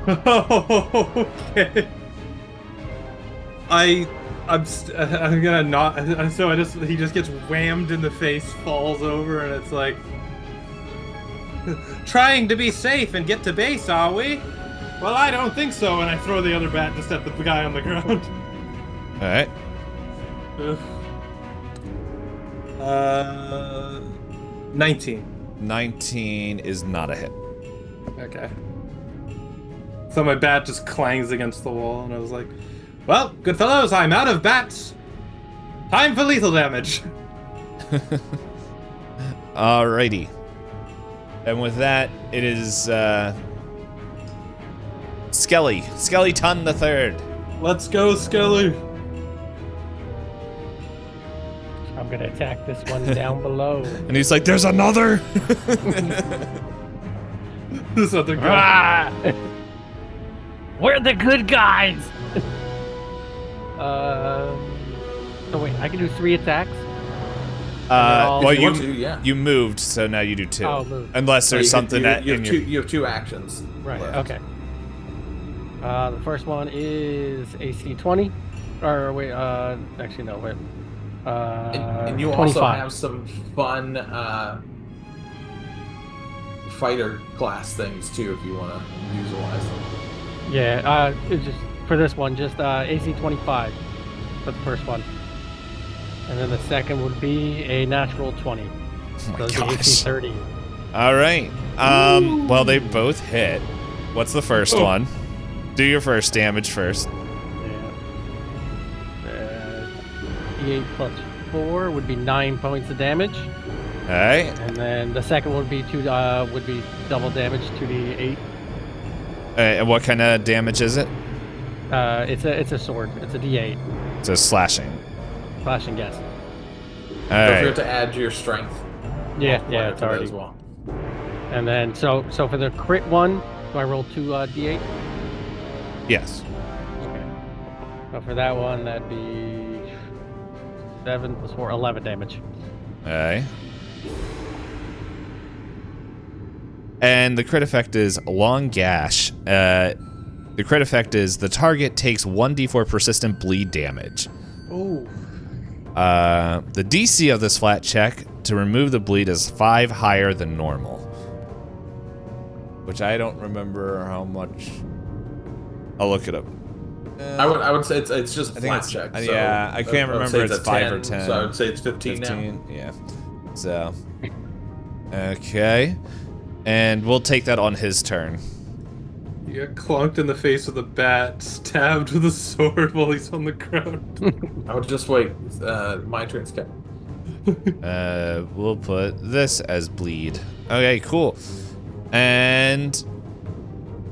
Okay. I'm gonna not. So he just gets whammed in the face, falls over, and it's like, trying to be safe and get to base, are we? Well, I don't think so. And I throw the other bat just at the guy on the ground. All right. 19. 19 is not a hit. Okay. So my bat just clangs against the wall, and I was like, well, good fellows, I'm out of bats. Time for lethal damage. Alrighty. And with that, it is Skeleton the Third. Let's go, Skelly. I'm gonna attack this one down below. And he's like, there's another. This other guy. Ah! We're the good guys. Oh wait, I can do 3 attacks. Well, If you want to, yeah. you moved, so now you do 2. Oh, moved. Unless there's You something that you in have your... you have 2 actions. Right. left. Okay. The first one is AC 20, or wait, actually no, wait. And you 25. also have some fun fighter class things too, if you want to utilize them. Yeah. It's just for this one, just AC 25 for the first one, and then the second would be a natural 20. Oh So my it'd be AC gosh. 30. All right. Well, they both hit. What's the first one? Do your first damage first. Yeah. D8 plus 4 would be 9 points of damage, All right. and then the second would be double damage to the 8. And what kind of damage is it? It's a sword. It's a D8. It's a slashing. Slashing, yes. All Don't forget right. to add your strength. Yeah, multiplier it's to that already. as well. And then so for the crit one, do I roll 2 D8? Yes. Okay. So for that one, that'd be 7 plus 4, 11 damage. All right. And the crit effect is long gash. The crit effect is the target takes 1d4 persistent bleed damage. Oh. The DC of this flat check to remove the bleed is 5 higher than normal. Which I don't remember how much. I'll look it up. I would say it's just I think flat it's check. yeah. So I can't would remember. say It's a 5 or 10, 10. So I would say it's 15 now. Yeah. So. Okay. And we'll take that on his turn. You get clunked in the face with a bat, stabbed with a sword while he's on the ground. I would just wait. My turn, Scott. We'll put this as bleed. Okay, cool. And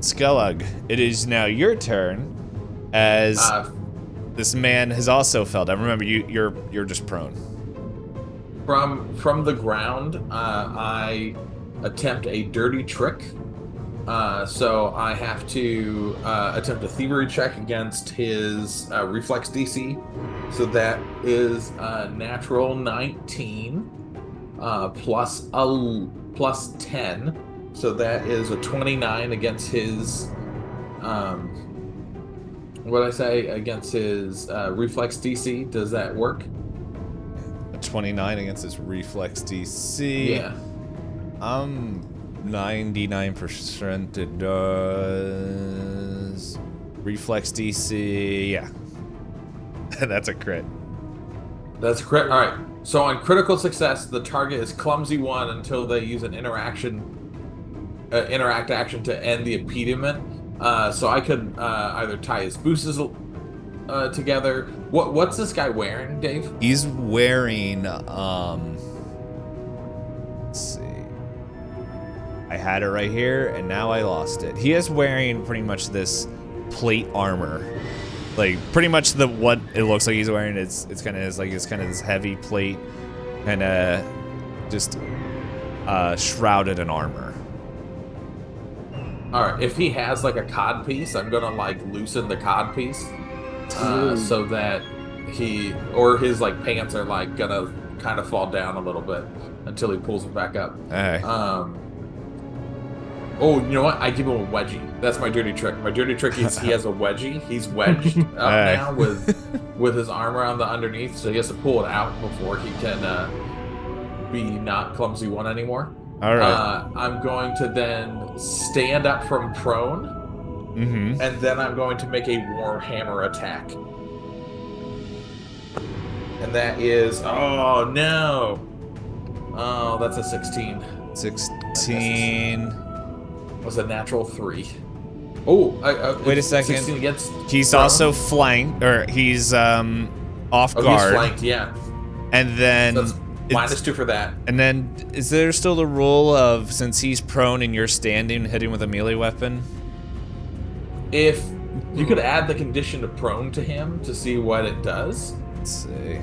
Skellig, it is now your turn as this man has also fell down. Remember, you're just prone. From the ground, I attempt a dirty trick. So I have to attempt a thievery check against his reflex DC. So that is a natural 19 plus 10. So that is a 29 against his what did I say? Against his reflex DC. Does that work? A 29 against his reflex DC. Yeah. 99% it does. Reflex DC, yeah. That's a crit. That's a crit. All right. So on critical success, the target is clumsy 1 until they use an interact action to end the impediment. So I could either tie his boosters together. What's this guy wearing, Dave? He's wearing let's see. I had it right here and now I lost it. He is wearing pretty much this plate armor. Like pretty much what it looks like he's wearing. It's kind of this heavy plate, kind of just shrouded in armor. All right. If he has like a cod piece, I'm gonna like loosen the cod piece so that his like pants are like gonna kind of fall down a little bit until he pulls it back up. Hey. Oh, you know what? I give him a wedgie. That's my dirty trick. My dirty trick is he has a wedgie. He's wedged up now with his arm around the underneath, so he has to pull it out before he can be not clumsy 1 anymore. All right. I'm going to then stand up from prone, and then I'm going to make a Warhammer attack. And that is, oh no! Oh, that's a 16. 16. Was a natural 3. Oh, wait a second. 16 against He's prone. also flanked, or he's off Oh, guard. he's flanked, yeah. And then So that's -2 for that. And then is there still the rule of since he's prone and you're standing, hitting with a melee weapon? If you could add the condition of prone to him to see what it does. Let's see.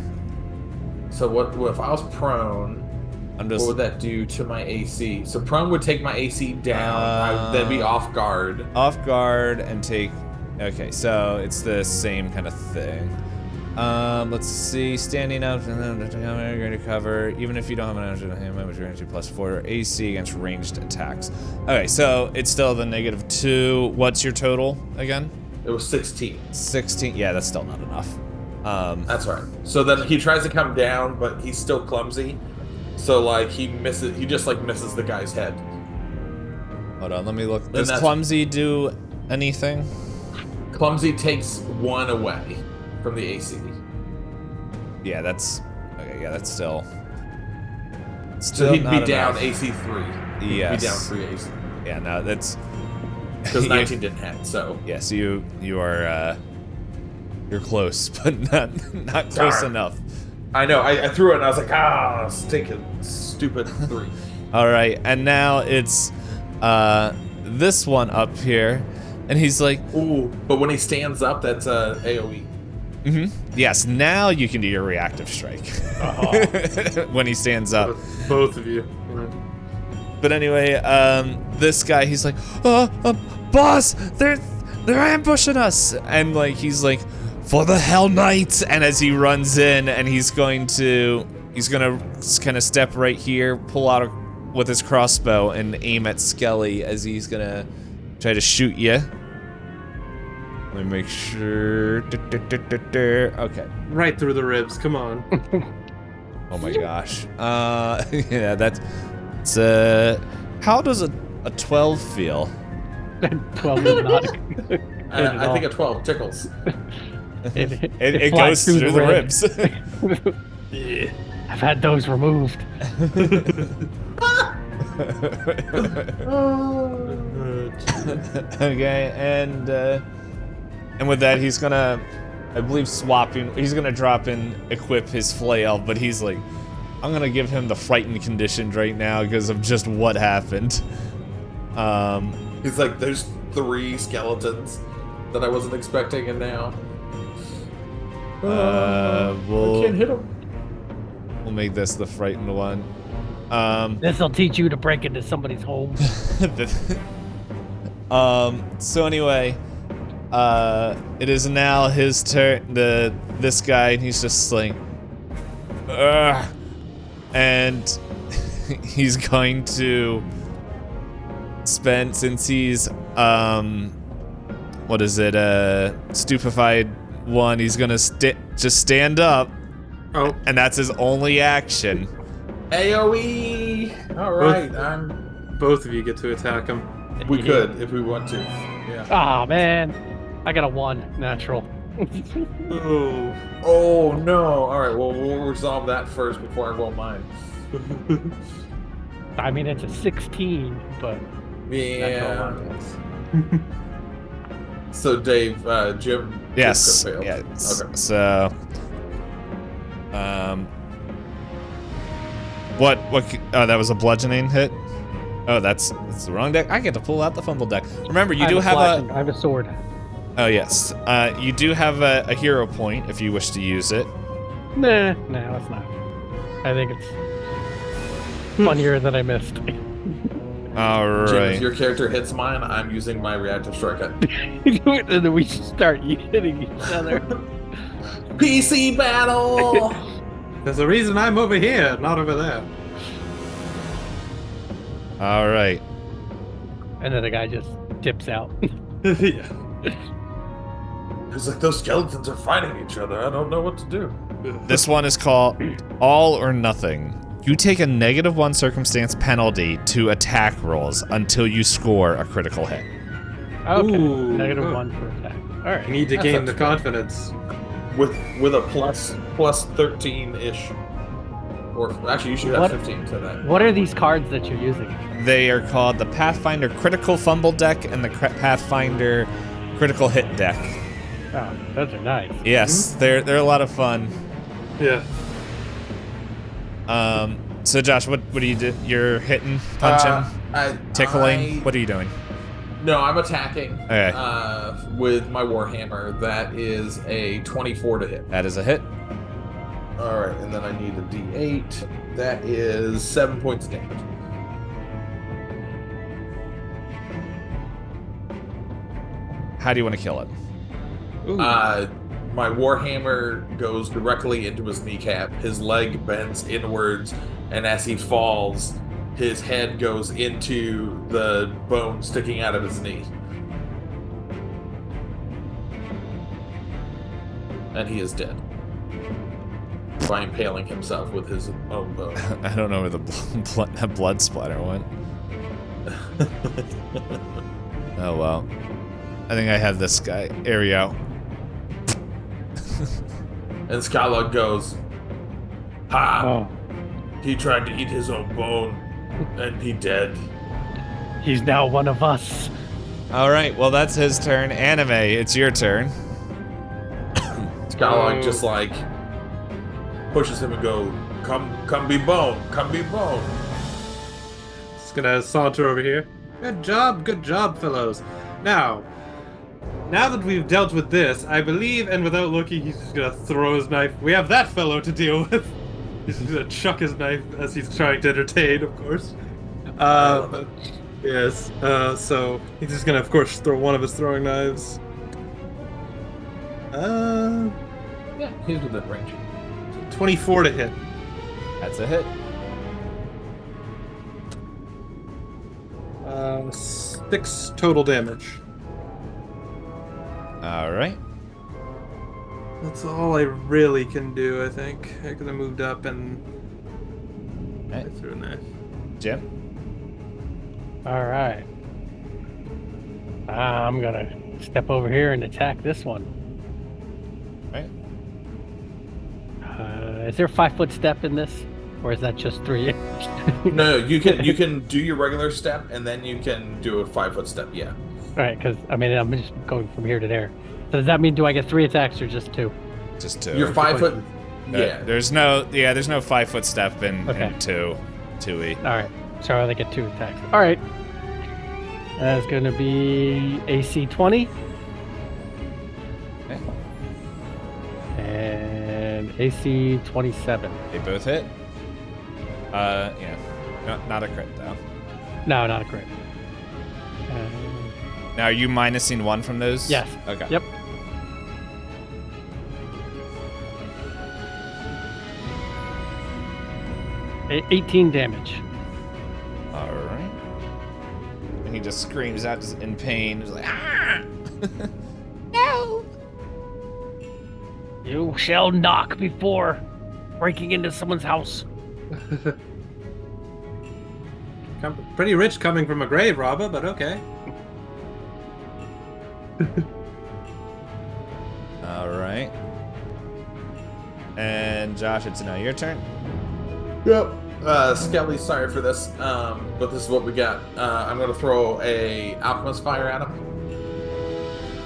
So what if I was prone? I'm just What would that do to my AC? So prone would take my AC down. I would then be off guard. off guard and take. Okay, so it's the same kind of thing. Let's see. Standing up and then you're going to cover. Even if you don't have an energy on him, you're going to +4 AC against ranged attacks. Okay, so it's still the -2. What's your total again? It was 16. 16. Yeah, that's still not enough. That's right. So then he tries to come down, but he's still clumsy. So like he misses. He just like misses the guy's head. Hold on, let me look. Then Does that's- clumsy do anything? Clumsy takes 1 away from the AC. Yeah, that's okay. Yeah, that's still. So he'd be not down enough. AC 3. He'd Yes. be down 3 AC. Yeah, no, that's Because 19 didn't hit, so. yeah. So you are you're close, but not close Darn. enough. I know, I threw it and I was like, stinking stupid 3. All right, and now it's this one up here. And he's like, Ooh, but when he stands up, that's AoE. yes, now you can do your reactive strike. When he stands up. Both of you. But anyway, this guy, he's like, boss, they're ambushing us. And like, he's like, for the Hell Knights. And as he runs in, and he's gonna kind of step right here, pull out with his crossbow and aim at Skelly as he's gonna try to shoot you. Let me make sure. Okay. Right through the ribs. Come on. Oh my gosh. Yeah, that's how does a 12 feel? 12 is not. I think a 12 tickles. It goes through the ribs. Yeah. I've had those removed. Okay, and with that, he's gonna, I believe, he's gonna drop in, equip his flail, but he's like, I'm gonna give him the frightened condition right now because of just what happened. He's like, there's 3 skeletons that I wasn't expecting, and now I can't hit him. We'll make this the frightened one. This'll teach you to break into somebody's home. So anyway, it is now his turn. This guy, and he's just like, ugh, and he's going to spend, since he's what is it? Stupefied 1. He's gonna just stand up. Oh. And that's his only action. AoE. All right, Both of you get to attack him. We could if we want to. Yeah. Ah, man. I got a 1 natural. Oh. Oh no! All right, well we'll resolve that first before I roll mine. I mean, it's a 16, but Yeah. So Dave, Jim. Yes. Failed. Yes. Okay. So, what? Oh, that was a bludgeoning hit. Oh, that's the wrong deck. I get to pull out the fumble deck. Remember, you do have I have a sword. Oh yes, you do have a hero point if you wish to use it. Nah, it's not. I think it's funnier that I missed. All Jim, right. if your character hits mine, I'm using my reactive strike. And then we should start hitting each other. PC battle. There's a reason I'm over here, not over there. All right. And then the guy just tips out. Yeah. It's like those skeletons are fighting each other. I don't know what to do. This one is called All or Nothing. You take a -1 circumstance penalty to attack rolls until you score a critical hit. Okay. Ooh. -1 for attack. All right. You need to That's gain the okay. confidence. With a plus 13-ish. Or actually, you should have What- 15 to that. What are these cards that you're using? They are called the Pathfinder Critical Fumble Deck and the Pathfinder Critical Hit Deck. Oh, those are nice. Yes, they're a lot of fun. Yeah. So Josh, what do you do? You're hitting, punching, tickling. I- What are you doing? No, I'm attacking. Okay. With my warhammer. That is a 24 to hit. That is a hit. All right, and then I need a D8. That is 7 points of damage. How do you want to kill it? Ooh. My warhammer goes directly into his kneecap. His leg bends inwards, and as he falls, his head goes into the bone sticking out of his knee. And he is dead. By impaling himself with his own bone. I don't know where the blood splatter went. Oh well. I think I have this guy. Here we go. And Skylog goes, "Ha! Oh, He tried to eat his own bone, and he dead." he's now one of us. All right. Well, that's his turn. Anime, it's your turn. Skylog just like pushes him and go, come be bone, come be bone. Just gonna saunter over here. Good job, fellows. Now, now that we've dealt with this, I believe, and without looking, he's just gonna throw his knife. We have that fellow to deal with. He's just gonna chuck his knife as he's trying to entertain, of course. Yes. So he's just gonna, of course, throw one of his throwing knives. Yeah, he's within range. 24 to hit. That's a hit. 6 total damage. All right. That's all I really can do, I think. I could have moved up and Right. I threw a knife. Jim. All right. I'm gonna step over here and attack this one. Right. Is there a 5-foot step in this, or is that just 3? No, you can do your regular step, and then you can do a 5-foot step. Yeah. All right, because I mean I'm just going from here to there. So does that mean do I get 3 attacks or just 2? Just 2. You're 5 foot. Yeah. There's no 5-foot step in Okay. 2E. All right, so I only get 2 attacks. All right. That's going to be AC 20 Okay. and AC 27. They both hit. Yeah. Not a crit though. No, not a crit. Now, are you minusing 1 from those? Yes. Okay. Yep. A 18 damage. All right. And he just screams out just in pain. He's like, ah! No! You shall knock before breaking into someone's house. Pretty rich coming from a grave robber, but okay. All right. And Josh, it's now your turn. Yep. Skelly, sorry for this, but this is what we got. I'm going to throw a Alchemist Fire at him.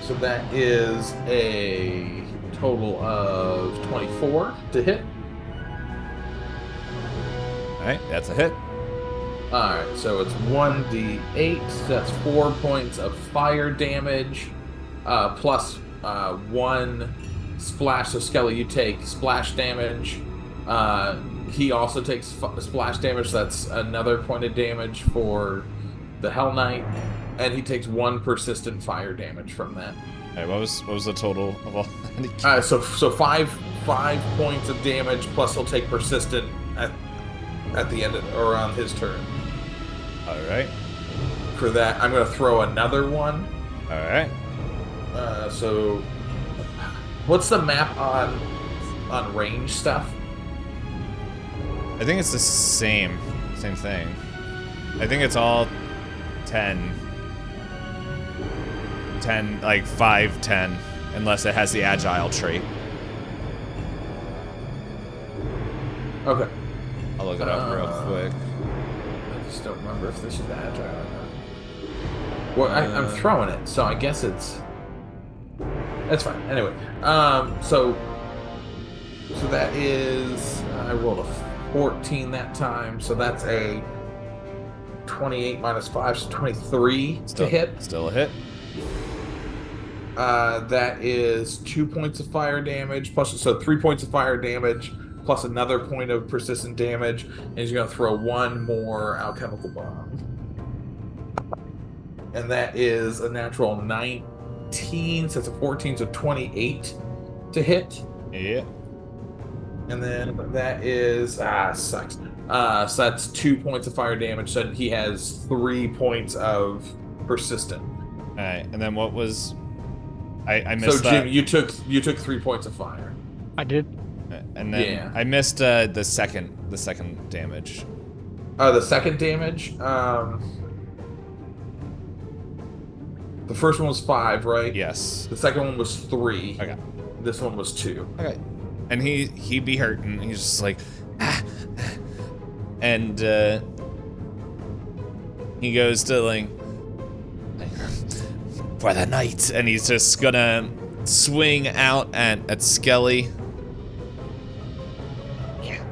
So that is a total of 24 to hit. All right, that's a hit. Alright, so it's 1d8, so that's 4 points of fire damage, plus 1 splash. So Skelly, you take splash damage. He also takes splash damage, so that's another point of damage for the Hell Knight, and he takes 1 persistent fire damage from that. All right, what was the total of all? So 5 points of damage, plus he'll take persistent at the end of, or on his turn. All right. For that, I'm going to throw another one. All right. So, what's the map on range stuff? I think it's the same thing. I think it's all 10, like 5, 10, unless it has the agile trait. Okay. I'll look it up real quick. I just don't remember if this is agile or not. Well, I'm throwing it, so I guess that's fine. Anyway, so that is I rolled a 14 that time, so that's a 28 minus 5, so 23 to hit. Still a hit. That is 2 points of fire damage, so 3 points of fire damage, plus another point of persistent damage, and he's going to throw 1 more alchemical bomb. And that is a natural 19, so it's a 14, so 28 to hit. Yeah. And then that is sucks. So that's 2 points of fire damage. So he has 3 points of persistent. All right, and then what was? I missed so that. Jim, you took 3 points of fire. I did. And then Yeah. I missed the second damage. The second damage. The first one was 5, right? Yes. The second one was 3. Okay. This one was 2. Okay. And he be hurting. He's just like, ah. And he goes to like for the night, and he's just gonna swing out at Skelly. Yeah.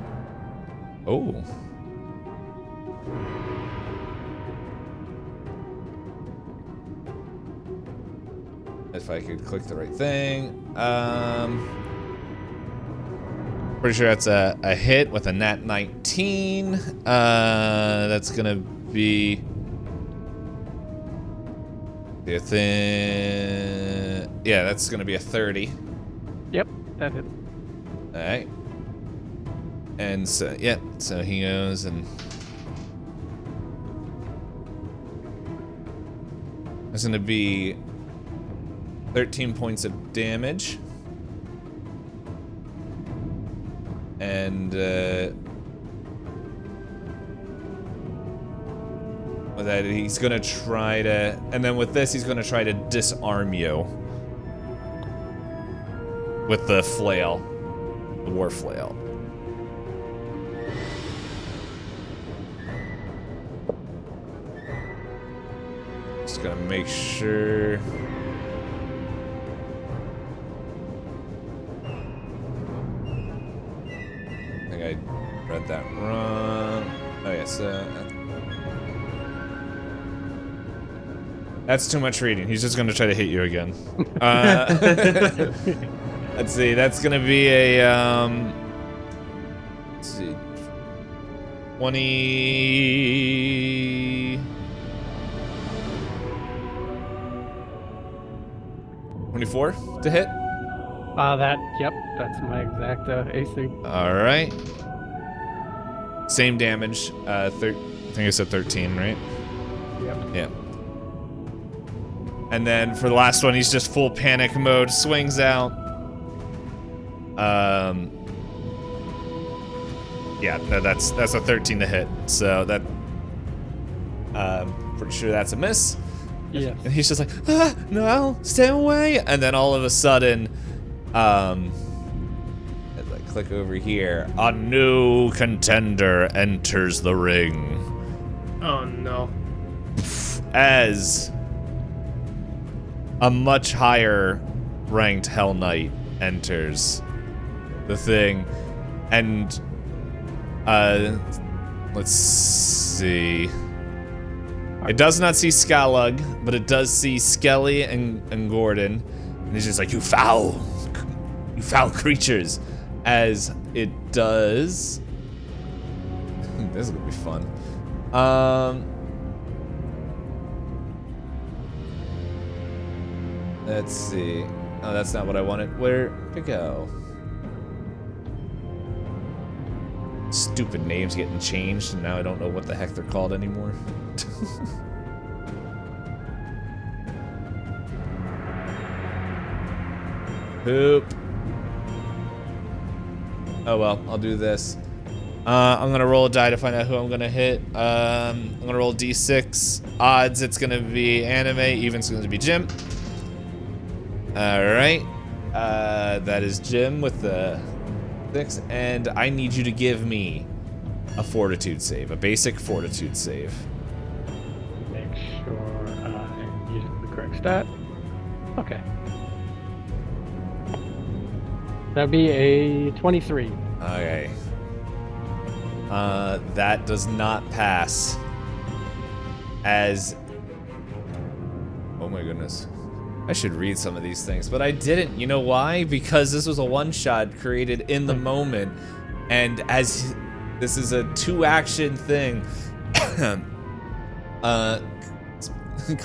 Oh. If I could click the right thing. Pretty sure that's a hit with a nat 19. That's gonna be the thing. Yeah, that's gonna be a 30. Yep, that hits. All right. And so, yeah, so he goes and it's gonna be 13 points of damage. And with that, he's gonna try to, and then with this, he's gonna try to disarm you with the flail, the war flail. Just gonna make sure. I think I read that wrong. Oh yes, that's too much reading. He's just gonna try to hit you again. Let's see. That's gonna be a let's see, 20. 24 to hit. Yep, that's my exact AC. All right. Same damage. I think I said 13, right? Yep. Yeah. And then for the last one, he's just full panic mode. Swings out. Yeah, no, that's a 13 to hit. So that, pretty sure that's a miss. Yeah. And he's just like, ah, no, stay away. And then all of a sudden, as I click over here, a new contender enters the ring. Oh no. As a much higher ranked Hell Knight enters the thing. And, let's see. It does not see Skalug, but it does see Skelly and Gordon. And he's just like, you foul creatures. As it does. This is gonna be fun. Let's see. Oh, that's not what I wanted. Where to go? Stupid names getting changed, and now I don't know what the heck they're called anymore. Poop. Oh well, I'll do this. I'm gonna roll a die to find out who I'm gonna hit. I'm gonna roll D6. Odds, it's gonna be anime. Even, it's gonna be Jim. All right. That is Jim with the 6, and I need you to give me a fortitude save, a basic fortitude save. Make sure I'm using the correct stat. Okay. That'd be a 23. Okay. That does not pass. As... Oh my goodness. I should read some of these things, but I didn't. You know why? Because this was a one-shot created in the moment, and as this is a 2-action thing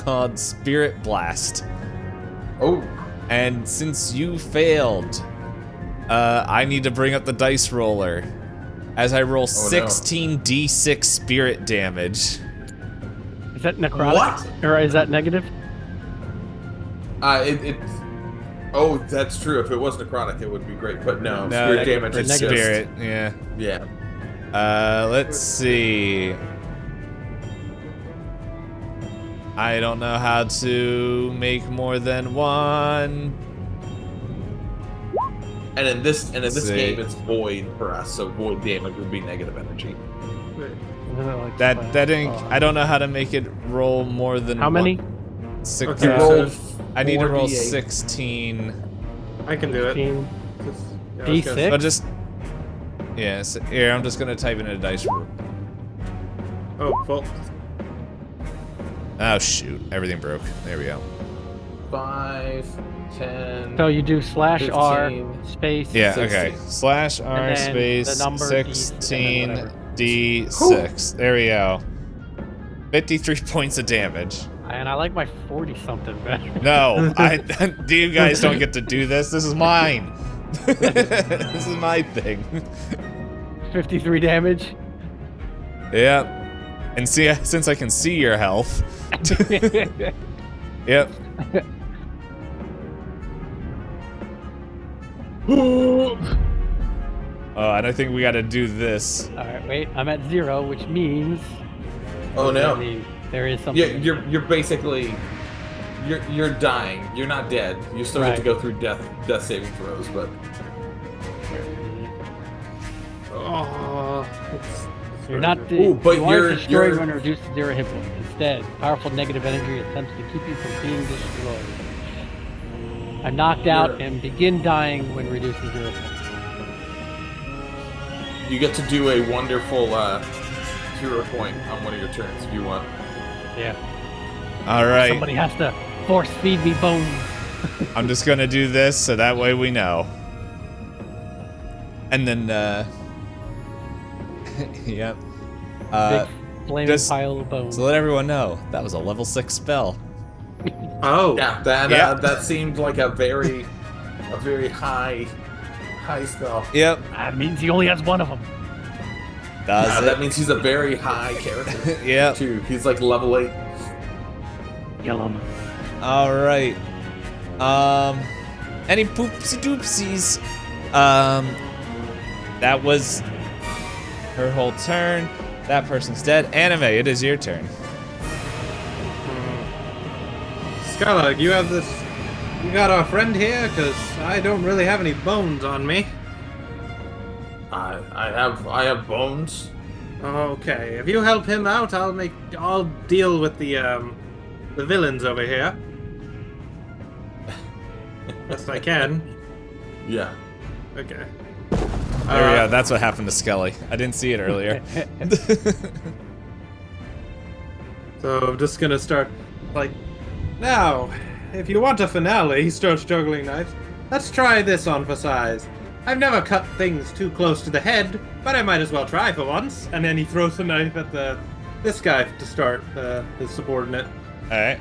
called Spirit Blast. Oh. And since you failed, I need to bring up the dice roller as I roll 16d6 spirit damage. Is that necrotic? What? Or is that negative? Oh, that's true. If it was necrotic, it would be great. But no, No, spirit damage is negative. Spirit, yeah. Yeah. Let's see. I don't know how to make more than one. And in this See. game, it's void for us, so void damage would be negative energy. That didn't. I don't know how to make it roll more than How many? 16. Okay, Roll I need to roll 4d8. 16. I can do it. 15. Just- yeah, I was gonna- D6? But just. Yes. Here, I'm just gonna type in a dice roll. Oh, well. Oh shoot! Everything broke. There we go. 5, 10. So you do /R 15. space. Yeah, 16. okay. /R And then space the number 16 D, D6. There we go. 53 points of damage. And I like my 40 something better. No, you guys don't get to do this. This is mine. This is my thing. 53 damage. Yep. And see, since I can see your health. Yep. And I think we got to do this. All right, wait. I'm at 0, which means. Oh no. I mean, there is something. Yeah, you're basically you're dying. You're not dead. You still have to go through death saving throws, but You're not. Ooh, but you aren't destroyed you're- when reduced to 0 hit points. Instead, powerful negative energy attempts to keep you from being destroyed. I'm knocked out and begin dying when reduced to 0 points. you get to do a wonderful hero point on one of your turns if you want. Yeah. All right. Somebody has to force feed me bones. I'm just going to do this so that way we know. And then, yep. Big flaming just pile of bones. To let everyone know, that was a level 6 spell. Oh. Yeah, that seemed like a very high spell. Yep. That means he only has one of them. Does it? That means he's a very high character. Yep. Too. He's like level 8. Kill him. All right. Any poopsie doopsies? That was her whole turn. That person's dead. Anime, it is your turn. Skylark, you have this. You got a friend here? Because I don't really have any bones on me. I have bones. Okay, if you help him out, I'll deal with the villains over here. Best I can. Yeah. Okay. There we go. That's what happened to Skelly. I didn't see it earlier. So I'm just gonna start, now, if you want a finale, he starts juggling knives. Let's try this on for size. I've never cut things too close to the head, but I might as well try for once. And then he throws a knife at this guy to start, his subordinate. All right.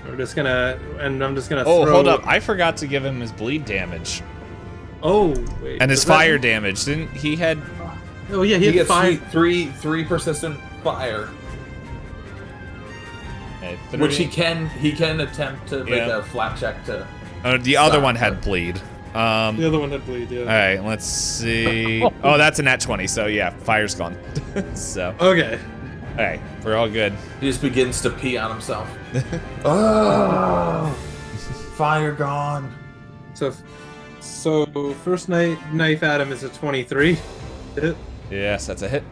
I'm just gonna throw... Hold up. I forgot to give him his bleed damage. Oh, wait. And his does that- fire damage. Didn't he had... Oh, yeah, He had gets fire. three persistent fire, which he can attempt to make a flat check to. the other stop, one had but- bleed. The other one had bleed, yeah. All right, let's see. Oh, that's a nat 20, so yeah, fire's gone. So, Okay. all right, we're all good. He just begins to pee on himself. Oh, fire gone. So first knife at him is a 23. Hit it. Yes, that's a hit.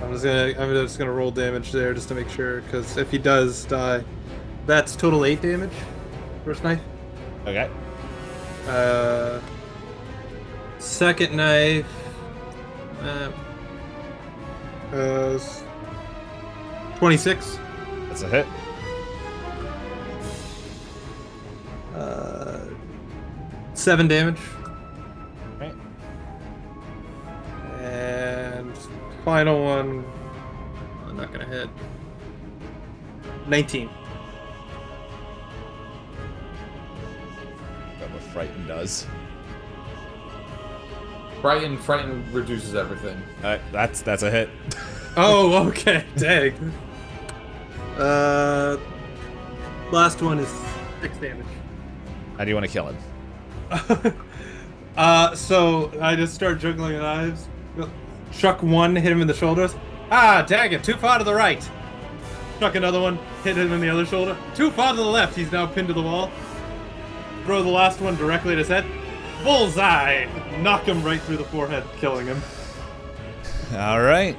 I'm just gonna roll damage there just to make sure, because if he does die, that's total 8 damage. First knife. Okay. Second knife. 26. That's a hit. 7 damage. Right. And final one. I'm not gonna hit. 19. That's what Frighten does. Frighten reduces everything. All right, that's a hit. Oh, okay. Dang. Last one is 6 damage. How do you want to kill him? So I just start juggling knives. Chuck one, hit him in the shoulders. Ah, dang it, too far to the right. Chuck another one, hit him in the other shoulder. Too far to the left, he's now pinned to the wall. Throw the last one directly at his head. Bullseye! Knock him right through the forehead, killing him. All right.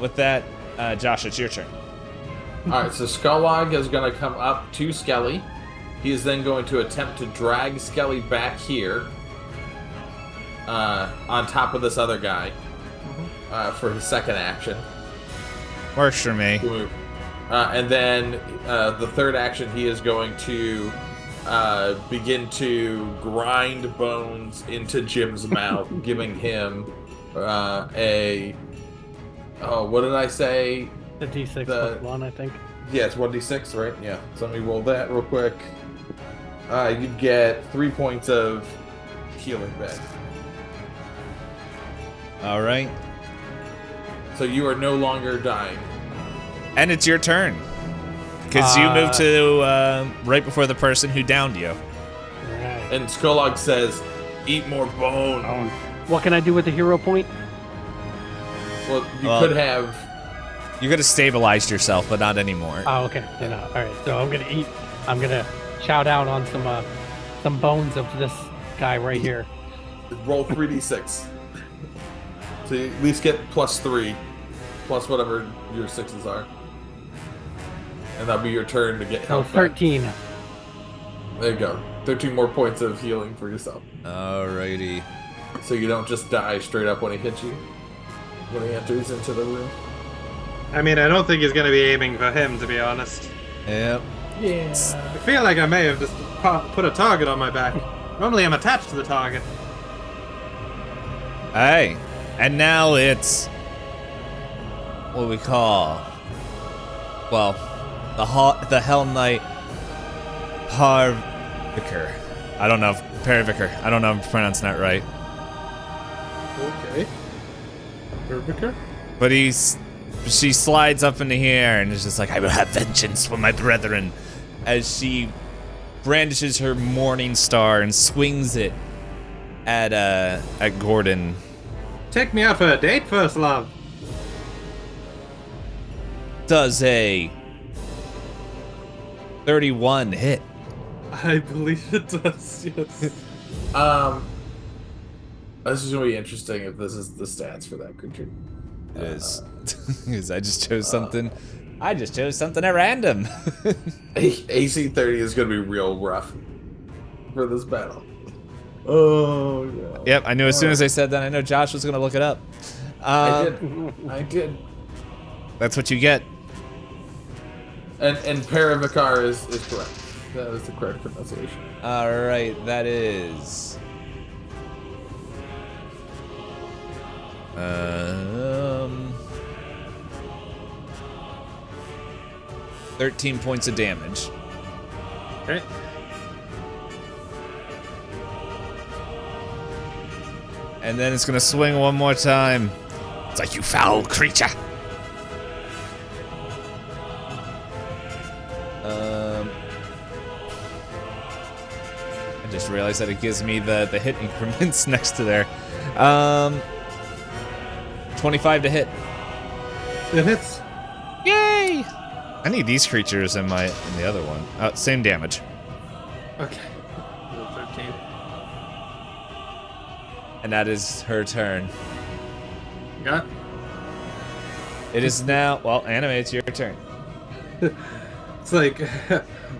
With that, Josh, it's your turn. All right, so Skullog is going to come up to Skelly. He is then going to attempt to drag Skelly back here, on top of this other guy, for his second action. Works for me. And then the third action, he is going to begin to grind bones into Jim's mouth, giving him a... Oh, what did I say? The D6 plus 1, I think. Yeah, it's 1d6, right? Yeah. So let me roll that real quick. You get 3 points of healing back. All right. So you are no longer dying. And it's your turn. Because you moved to right before the person who downed you. Right. And Skolog says, eat more bone. What can I do with the hero point? Well, you could have... You could have stabilized yourself, but not anymore. Oh, okay. Then, all right. So I'm gonna chow down on some bones of this guy right here. Roll 3d6. So you at least get +3, plus whatever your 6s are. And that'll be your turn to get So health 13. back. There you go. 13 more points of healing for yourself. Alrighty. So you don't just die straight up when he hits you. When he enters into the room. I mean, I don't think he's gonna be aiming for him, to be honest. Yep. Yeah. I feel like I may have just put a target on my back. Normally I'm attached to the target. Hey. And now it's what we call, well, the Hell Knight Parviker. I don't know if Paraviker. I don't know if I'm pronouncing that right. Okay. Berbiker? But she slides up into here and is just like, I will have vengeance for my brethren, as she brandishes her morning star and swings it at Gordon. Take me out for a date first, love. Does a 31 hit? I believe it does, yes. This is gonna be interesting if this is the stats for that creature. It is. Because I just chose something. I just chose something at random. AC 30 is gonna be real rough for this battle. Oh yeah. Yep, I knew as soon as I said that, I know Josh was gonna look it up. I did. That's what you get. And Paravikar is correct. That is the correct pronunciation. Alright, that is 13 points of damage. Okay. And then it's gonna swing one more time. It's like, you foul creature. I just realized that it gives me the hit increments next to there. 25 to hit. It hits. Yay! I need these creatures in the other one. Same damage. Okay. 13. And that is her turn. Got? It is now, well, Anime, it's your turn. It's like,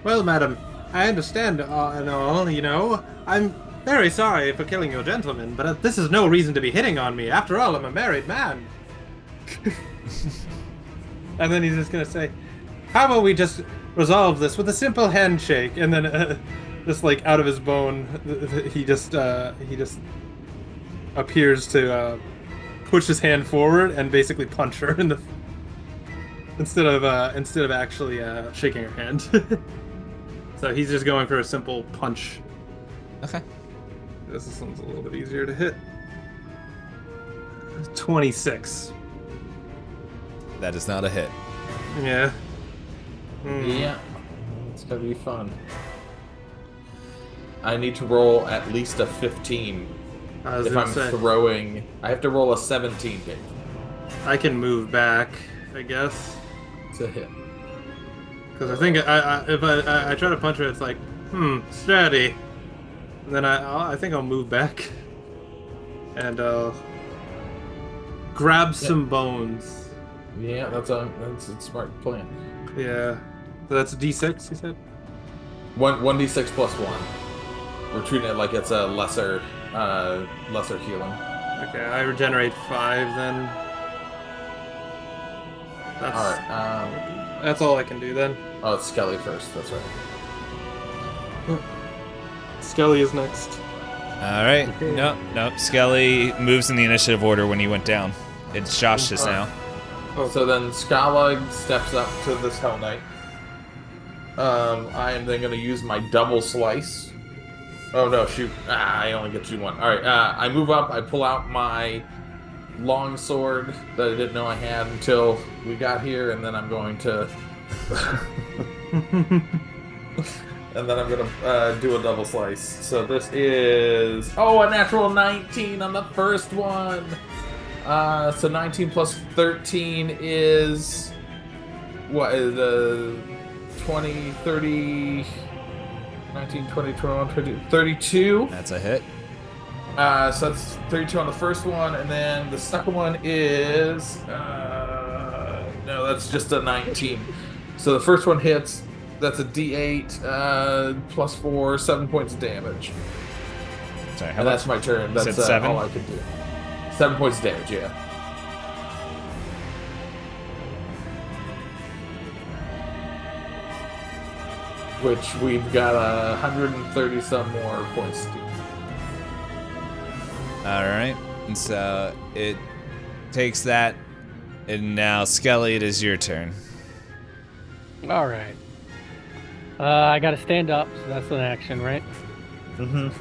well, madam, I understand and all, you know. I'm very sorry for killing your gentleman, but this is no reason to be hitting on me. After all, I'm a married man. And then he's just gonna say, how about we just resolve this with a simple handshake? And then, just like out of his bone, he just appears to push his hand forward and basically punch her in the instead of actually shaking her hand. So he's just going for a simple punch. Okay. This one's a little bit easier to hit. 26. That is not a hit. Yeah. Yeah. It's gonna be fun. I need to roll at least a 15. If I'm throwing, I have to roll a 17, Dave. I can move back, I guess. It's a hit. Because I think if I try to punch her, it's like, steady. And then I think I'll move back. And grab some bones. Yeah, that's a smart plan. Yeah. So that's D6, you said? 1d6 plus 1. We're treating it like it's a lesser healing. Okay, I regenerate 5 then. That's... Alright, That's all I can do then. Oh, it's Skelly first. That's right. Skelly is next. All right. Nope. Skelly moves in the initiative order when he went down. It's Josh's now. So then Skalag steps up to this Hell Knight. I am then going to use my double slice. Oh no, shoot. I only get to do one. Alright, I move up, I pull out my long sword that I didn't know I had until we got here, and then I'm going to... and then I'm going to do a double slice. So this is... Oh, a natural 19 on the first one! So 19 plus 13 is... What is 20, 30... 19, 20, 21, 22, 32. That's a hit. So that's 32 on the first one, and then the second one is... no, that's just a 19. So the first one hits, that's a D8, plus 4, 7 points of damage. Sorry, how And that's my turn. That's said 7? all I can do. 7 points of damage, yeah. Which we've got 130 some more points to do. Alright, and so it takes that, and now Skelly, it is your turn. All right. I got to stand up, so that's an action, right? And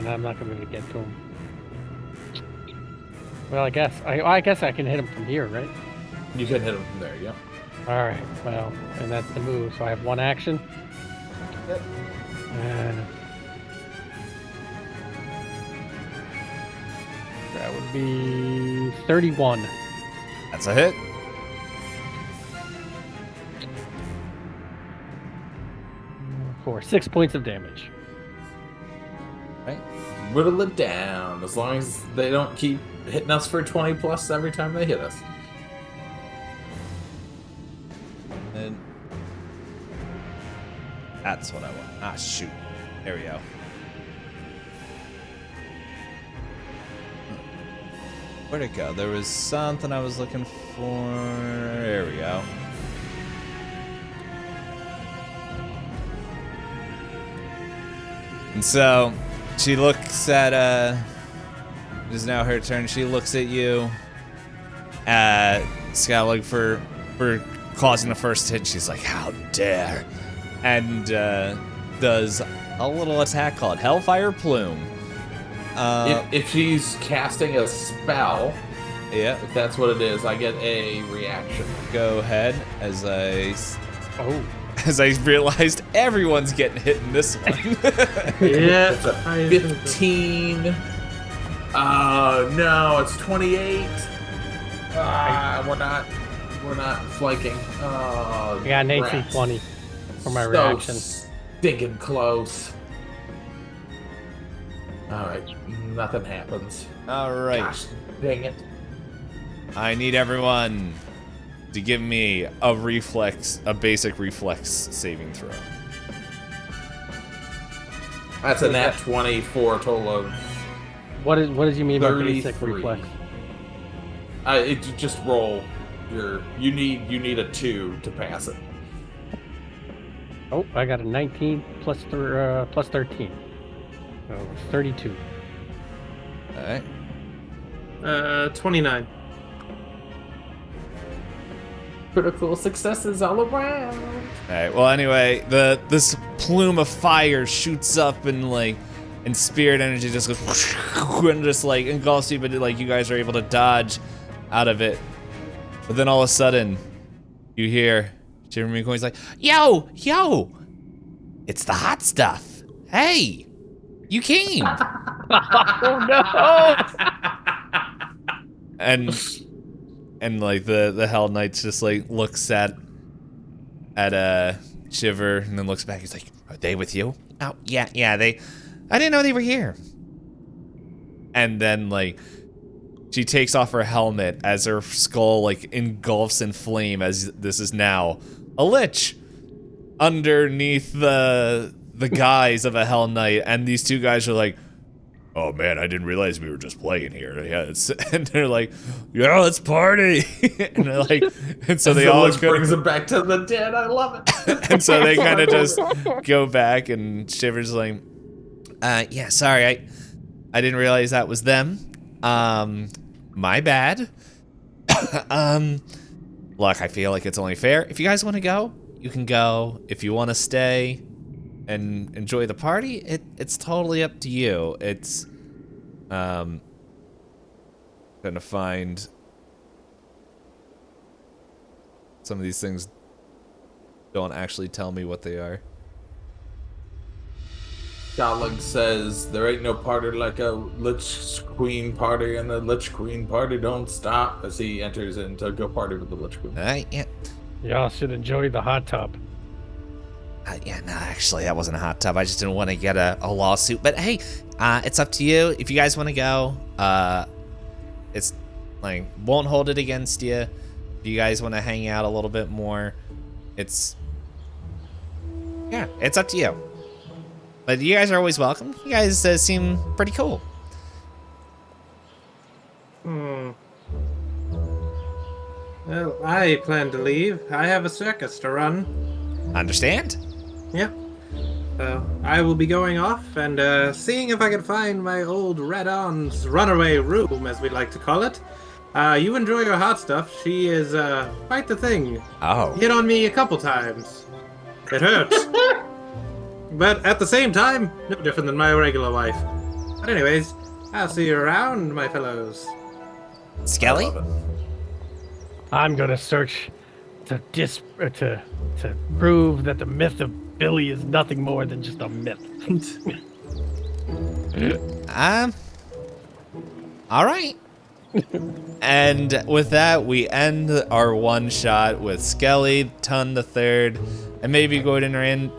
I'm not going to get to him. Well, I guess I can hit him from here, right? You can hit him from there, yeah. All right. Well, and that's the move. So I have one action. Yep. That would be 31. That's a hit. For 6 points of damage. Right. Whittle it down, as long as they don't keep hitting us for 20 plus every time they hit us. And that's what I want. Ah, shoot. There we go. Where'd it go? There was something I was looking for. There we go. And so she looks at it is now her turn. She looks at you, Skellig, for causing the first hit. She's like, how dare, and does a little attack called Hellfire Plume. If she's casting a spell, Yeah, if that's what it is, I get a reaction. go ahead as I realized everyone's getting hit in this one. Yeah. It's a 15. No, it's 28. We're not flanking. I got an AC rats. 20 for my So reaction. stinking close. Alright, nothing happens. All right, Gosh, dang it. I need everyone to give me a basic reflex saving throw. That's a nat 20 for a total of What did you mean by basic 33. reflex? it just roll you need a 2 to pass it. Oh, I got a 19 plus 13. So 32. All right. 29. Critical successes all around. All right. Well, anyway, this plume of fire shoots up and spirit energy just goes and just engulfs you, but you guys are able to dodge out of it. But then all of a sudden, you hear Jeremy Coyne's like, "Yo, it's the hot stuff. Hey, you came." Oh no! and the Hell Knights just looks at Shiver and then looks back. He's like, "Are they with you?" "Oh, yeah, I didn't know they were here." And then she takes off her helmet as her skull engulfs in flame as this is now a lich underneath the guise of a Hell Knight, and these two guys are like, oh man, I didn't realize we were just playing here. Yeah, and they're like, yeah, let's party. And they're like, and so they all brings them back to the dead. I love it. and so they kind of just go back, and Shiver's like, yeah, sorry, I didn't realize that was them. My bad. Look, I feel like it's only fair. If you guys want to go, you can go. If you want to stay and enjoy the party, it's totally up to you. It's gonna find some of these things don't actually tell me what they are. Godling says there ain't no party like a Lich Queen party, and the Lich Queen party don't stop as he enters in to go party with the Lich Queen. Yeah. Y'all should enjoy the hot tub. Yeah, no, actually, that wasn't a hot tub. I just didn't want to get a lawsuit. But hey, it's up to you. If you guys want to go, it's like, won't hold it against you. If you guys want to hang out a little bit more, it's up to you. But you guys are always welcome. You guys seem pretty cool. Well, I plan to leave. I have a circus to run. Understand? Yeah. So I will be going off and seeing if I can find my old Red On's runaway room, as we like to call it. You enjoy your hot stuff. She is quite the thing. Oh. Hit on me a couple times. It hurts. But at the same time, no different than my regular wife. But anyways, I'll see you around, my fellows. Skelly? I'm gonna search to prove that the myth of Billy is nothing more than just a myth. All right. And with that, we end our one shot with Skelly, Tun the Third, and maybe Gordon and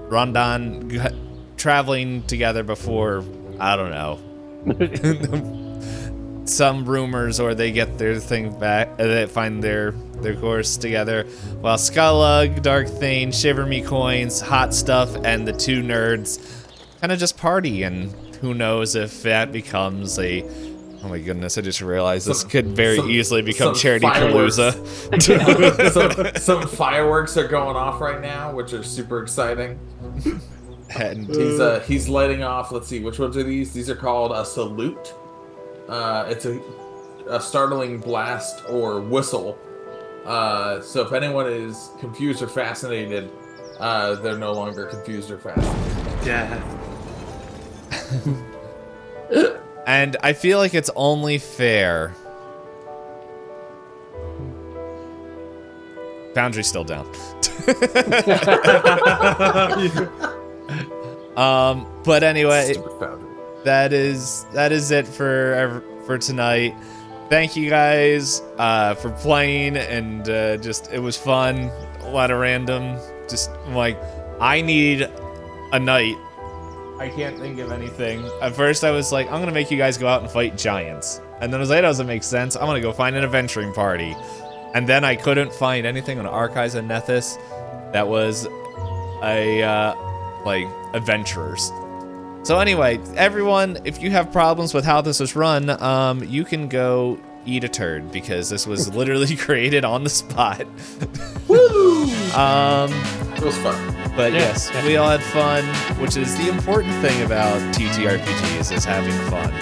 Rondon traveling together before, I don't know, some rumors, or they get their thing back, they find their course together, while Skullug, Dark Thane, Shiver Me Coins, Hot Stuff, and the two nerds kind of just party, and who knows if that becomes a... Oh my goodness, I just realized this could very easily become Charity Palooza. some fireworks are going off right now, which are super exciting. And he's lighting off, let's see, which ones are these? These are called a salute. It's a startling blast or whistle. So if anyone is confused or fascinated, they're no longer confused or fascinated. Yeah. And I feel like it's only fair. Foundry's still down. But anyway, that is it for tonight. Thank you guys for playing, and just it was fun. A lot of random. Just like, I need a night. I can't think of anything. At first I was like, I'm gonna make you guys go out and fight giants. And then I was like, that doesn't make sense. I'm gonna go find an adventuring party. And then I couldn't find anything on Archives of Nethys that was like adventurers. So anyway, everyone, if you have problems with how this was run, you can go eat a turd, because this was literally created on the spot. Woo! It was fun. But yes, we all had fun, which is the important thing about TTRPGs, is having fun.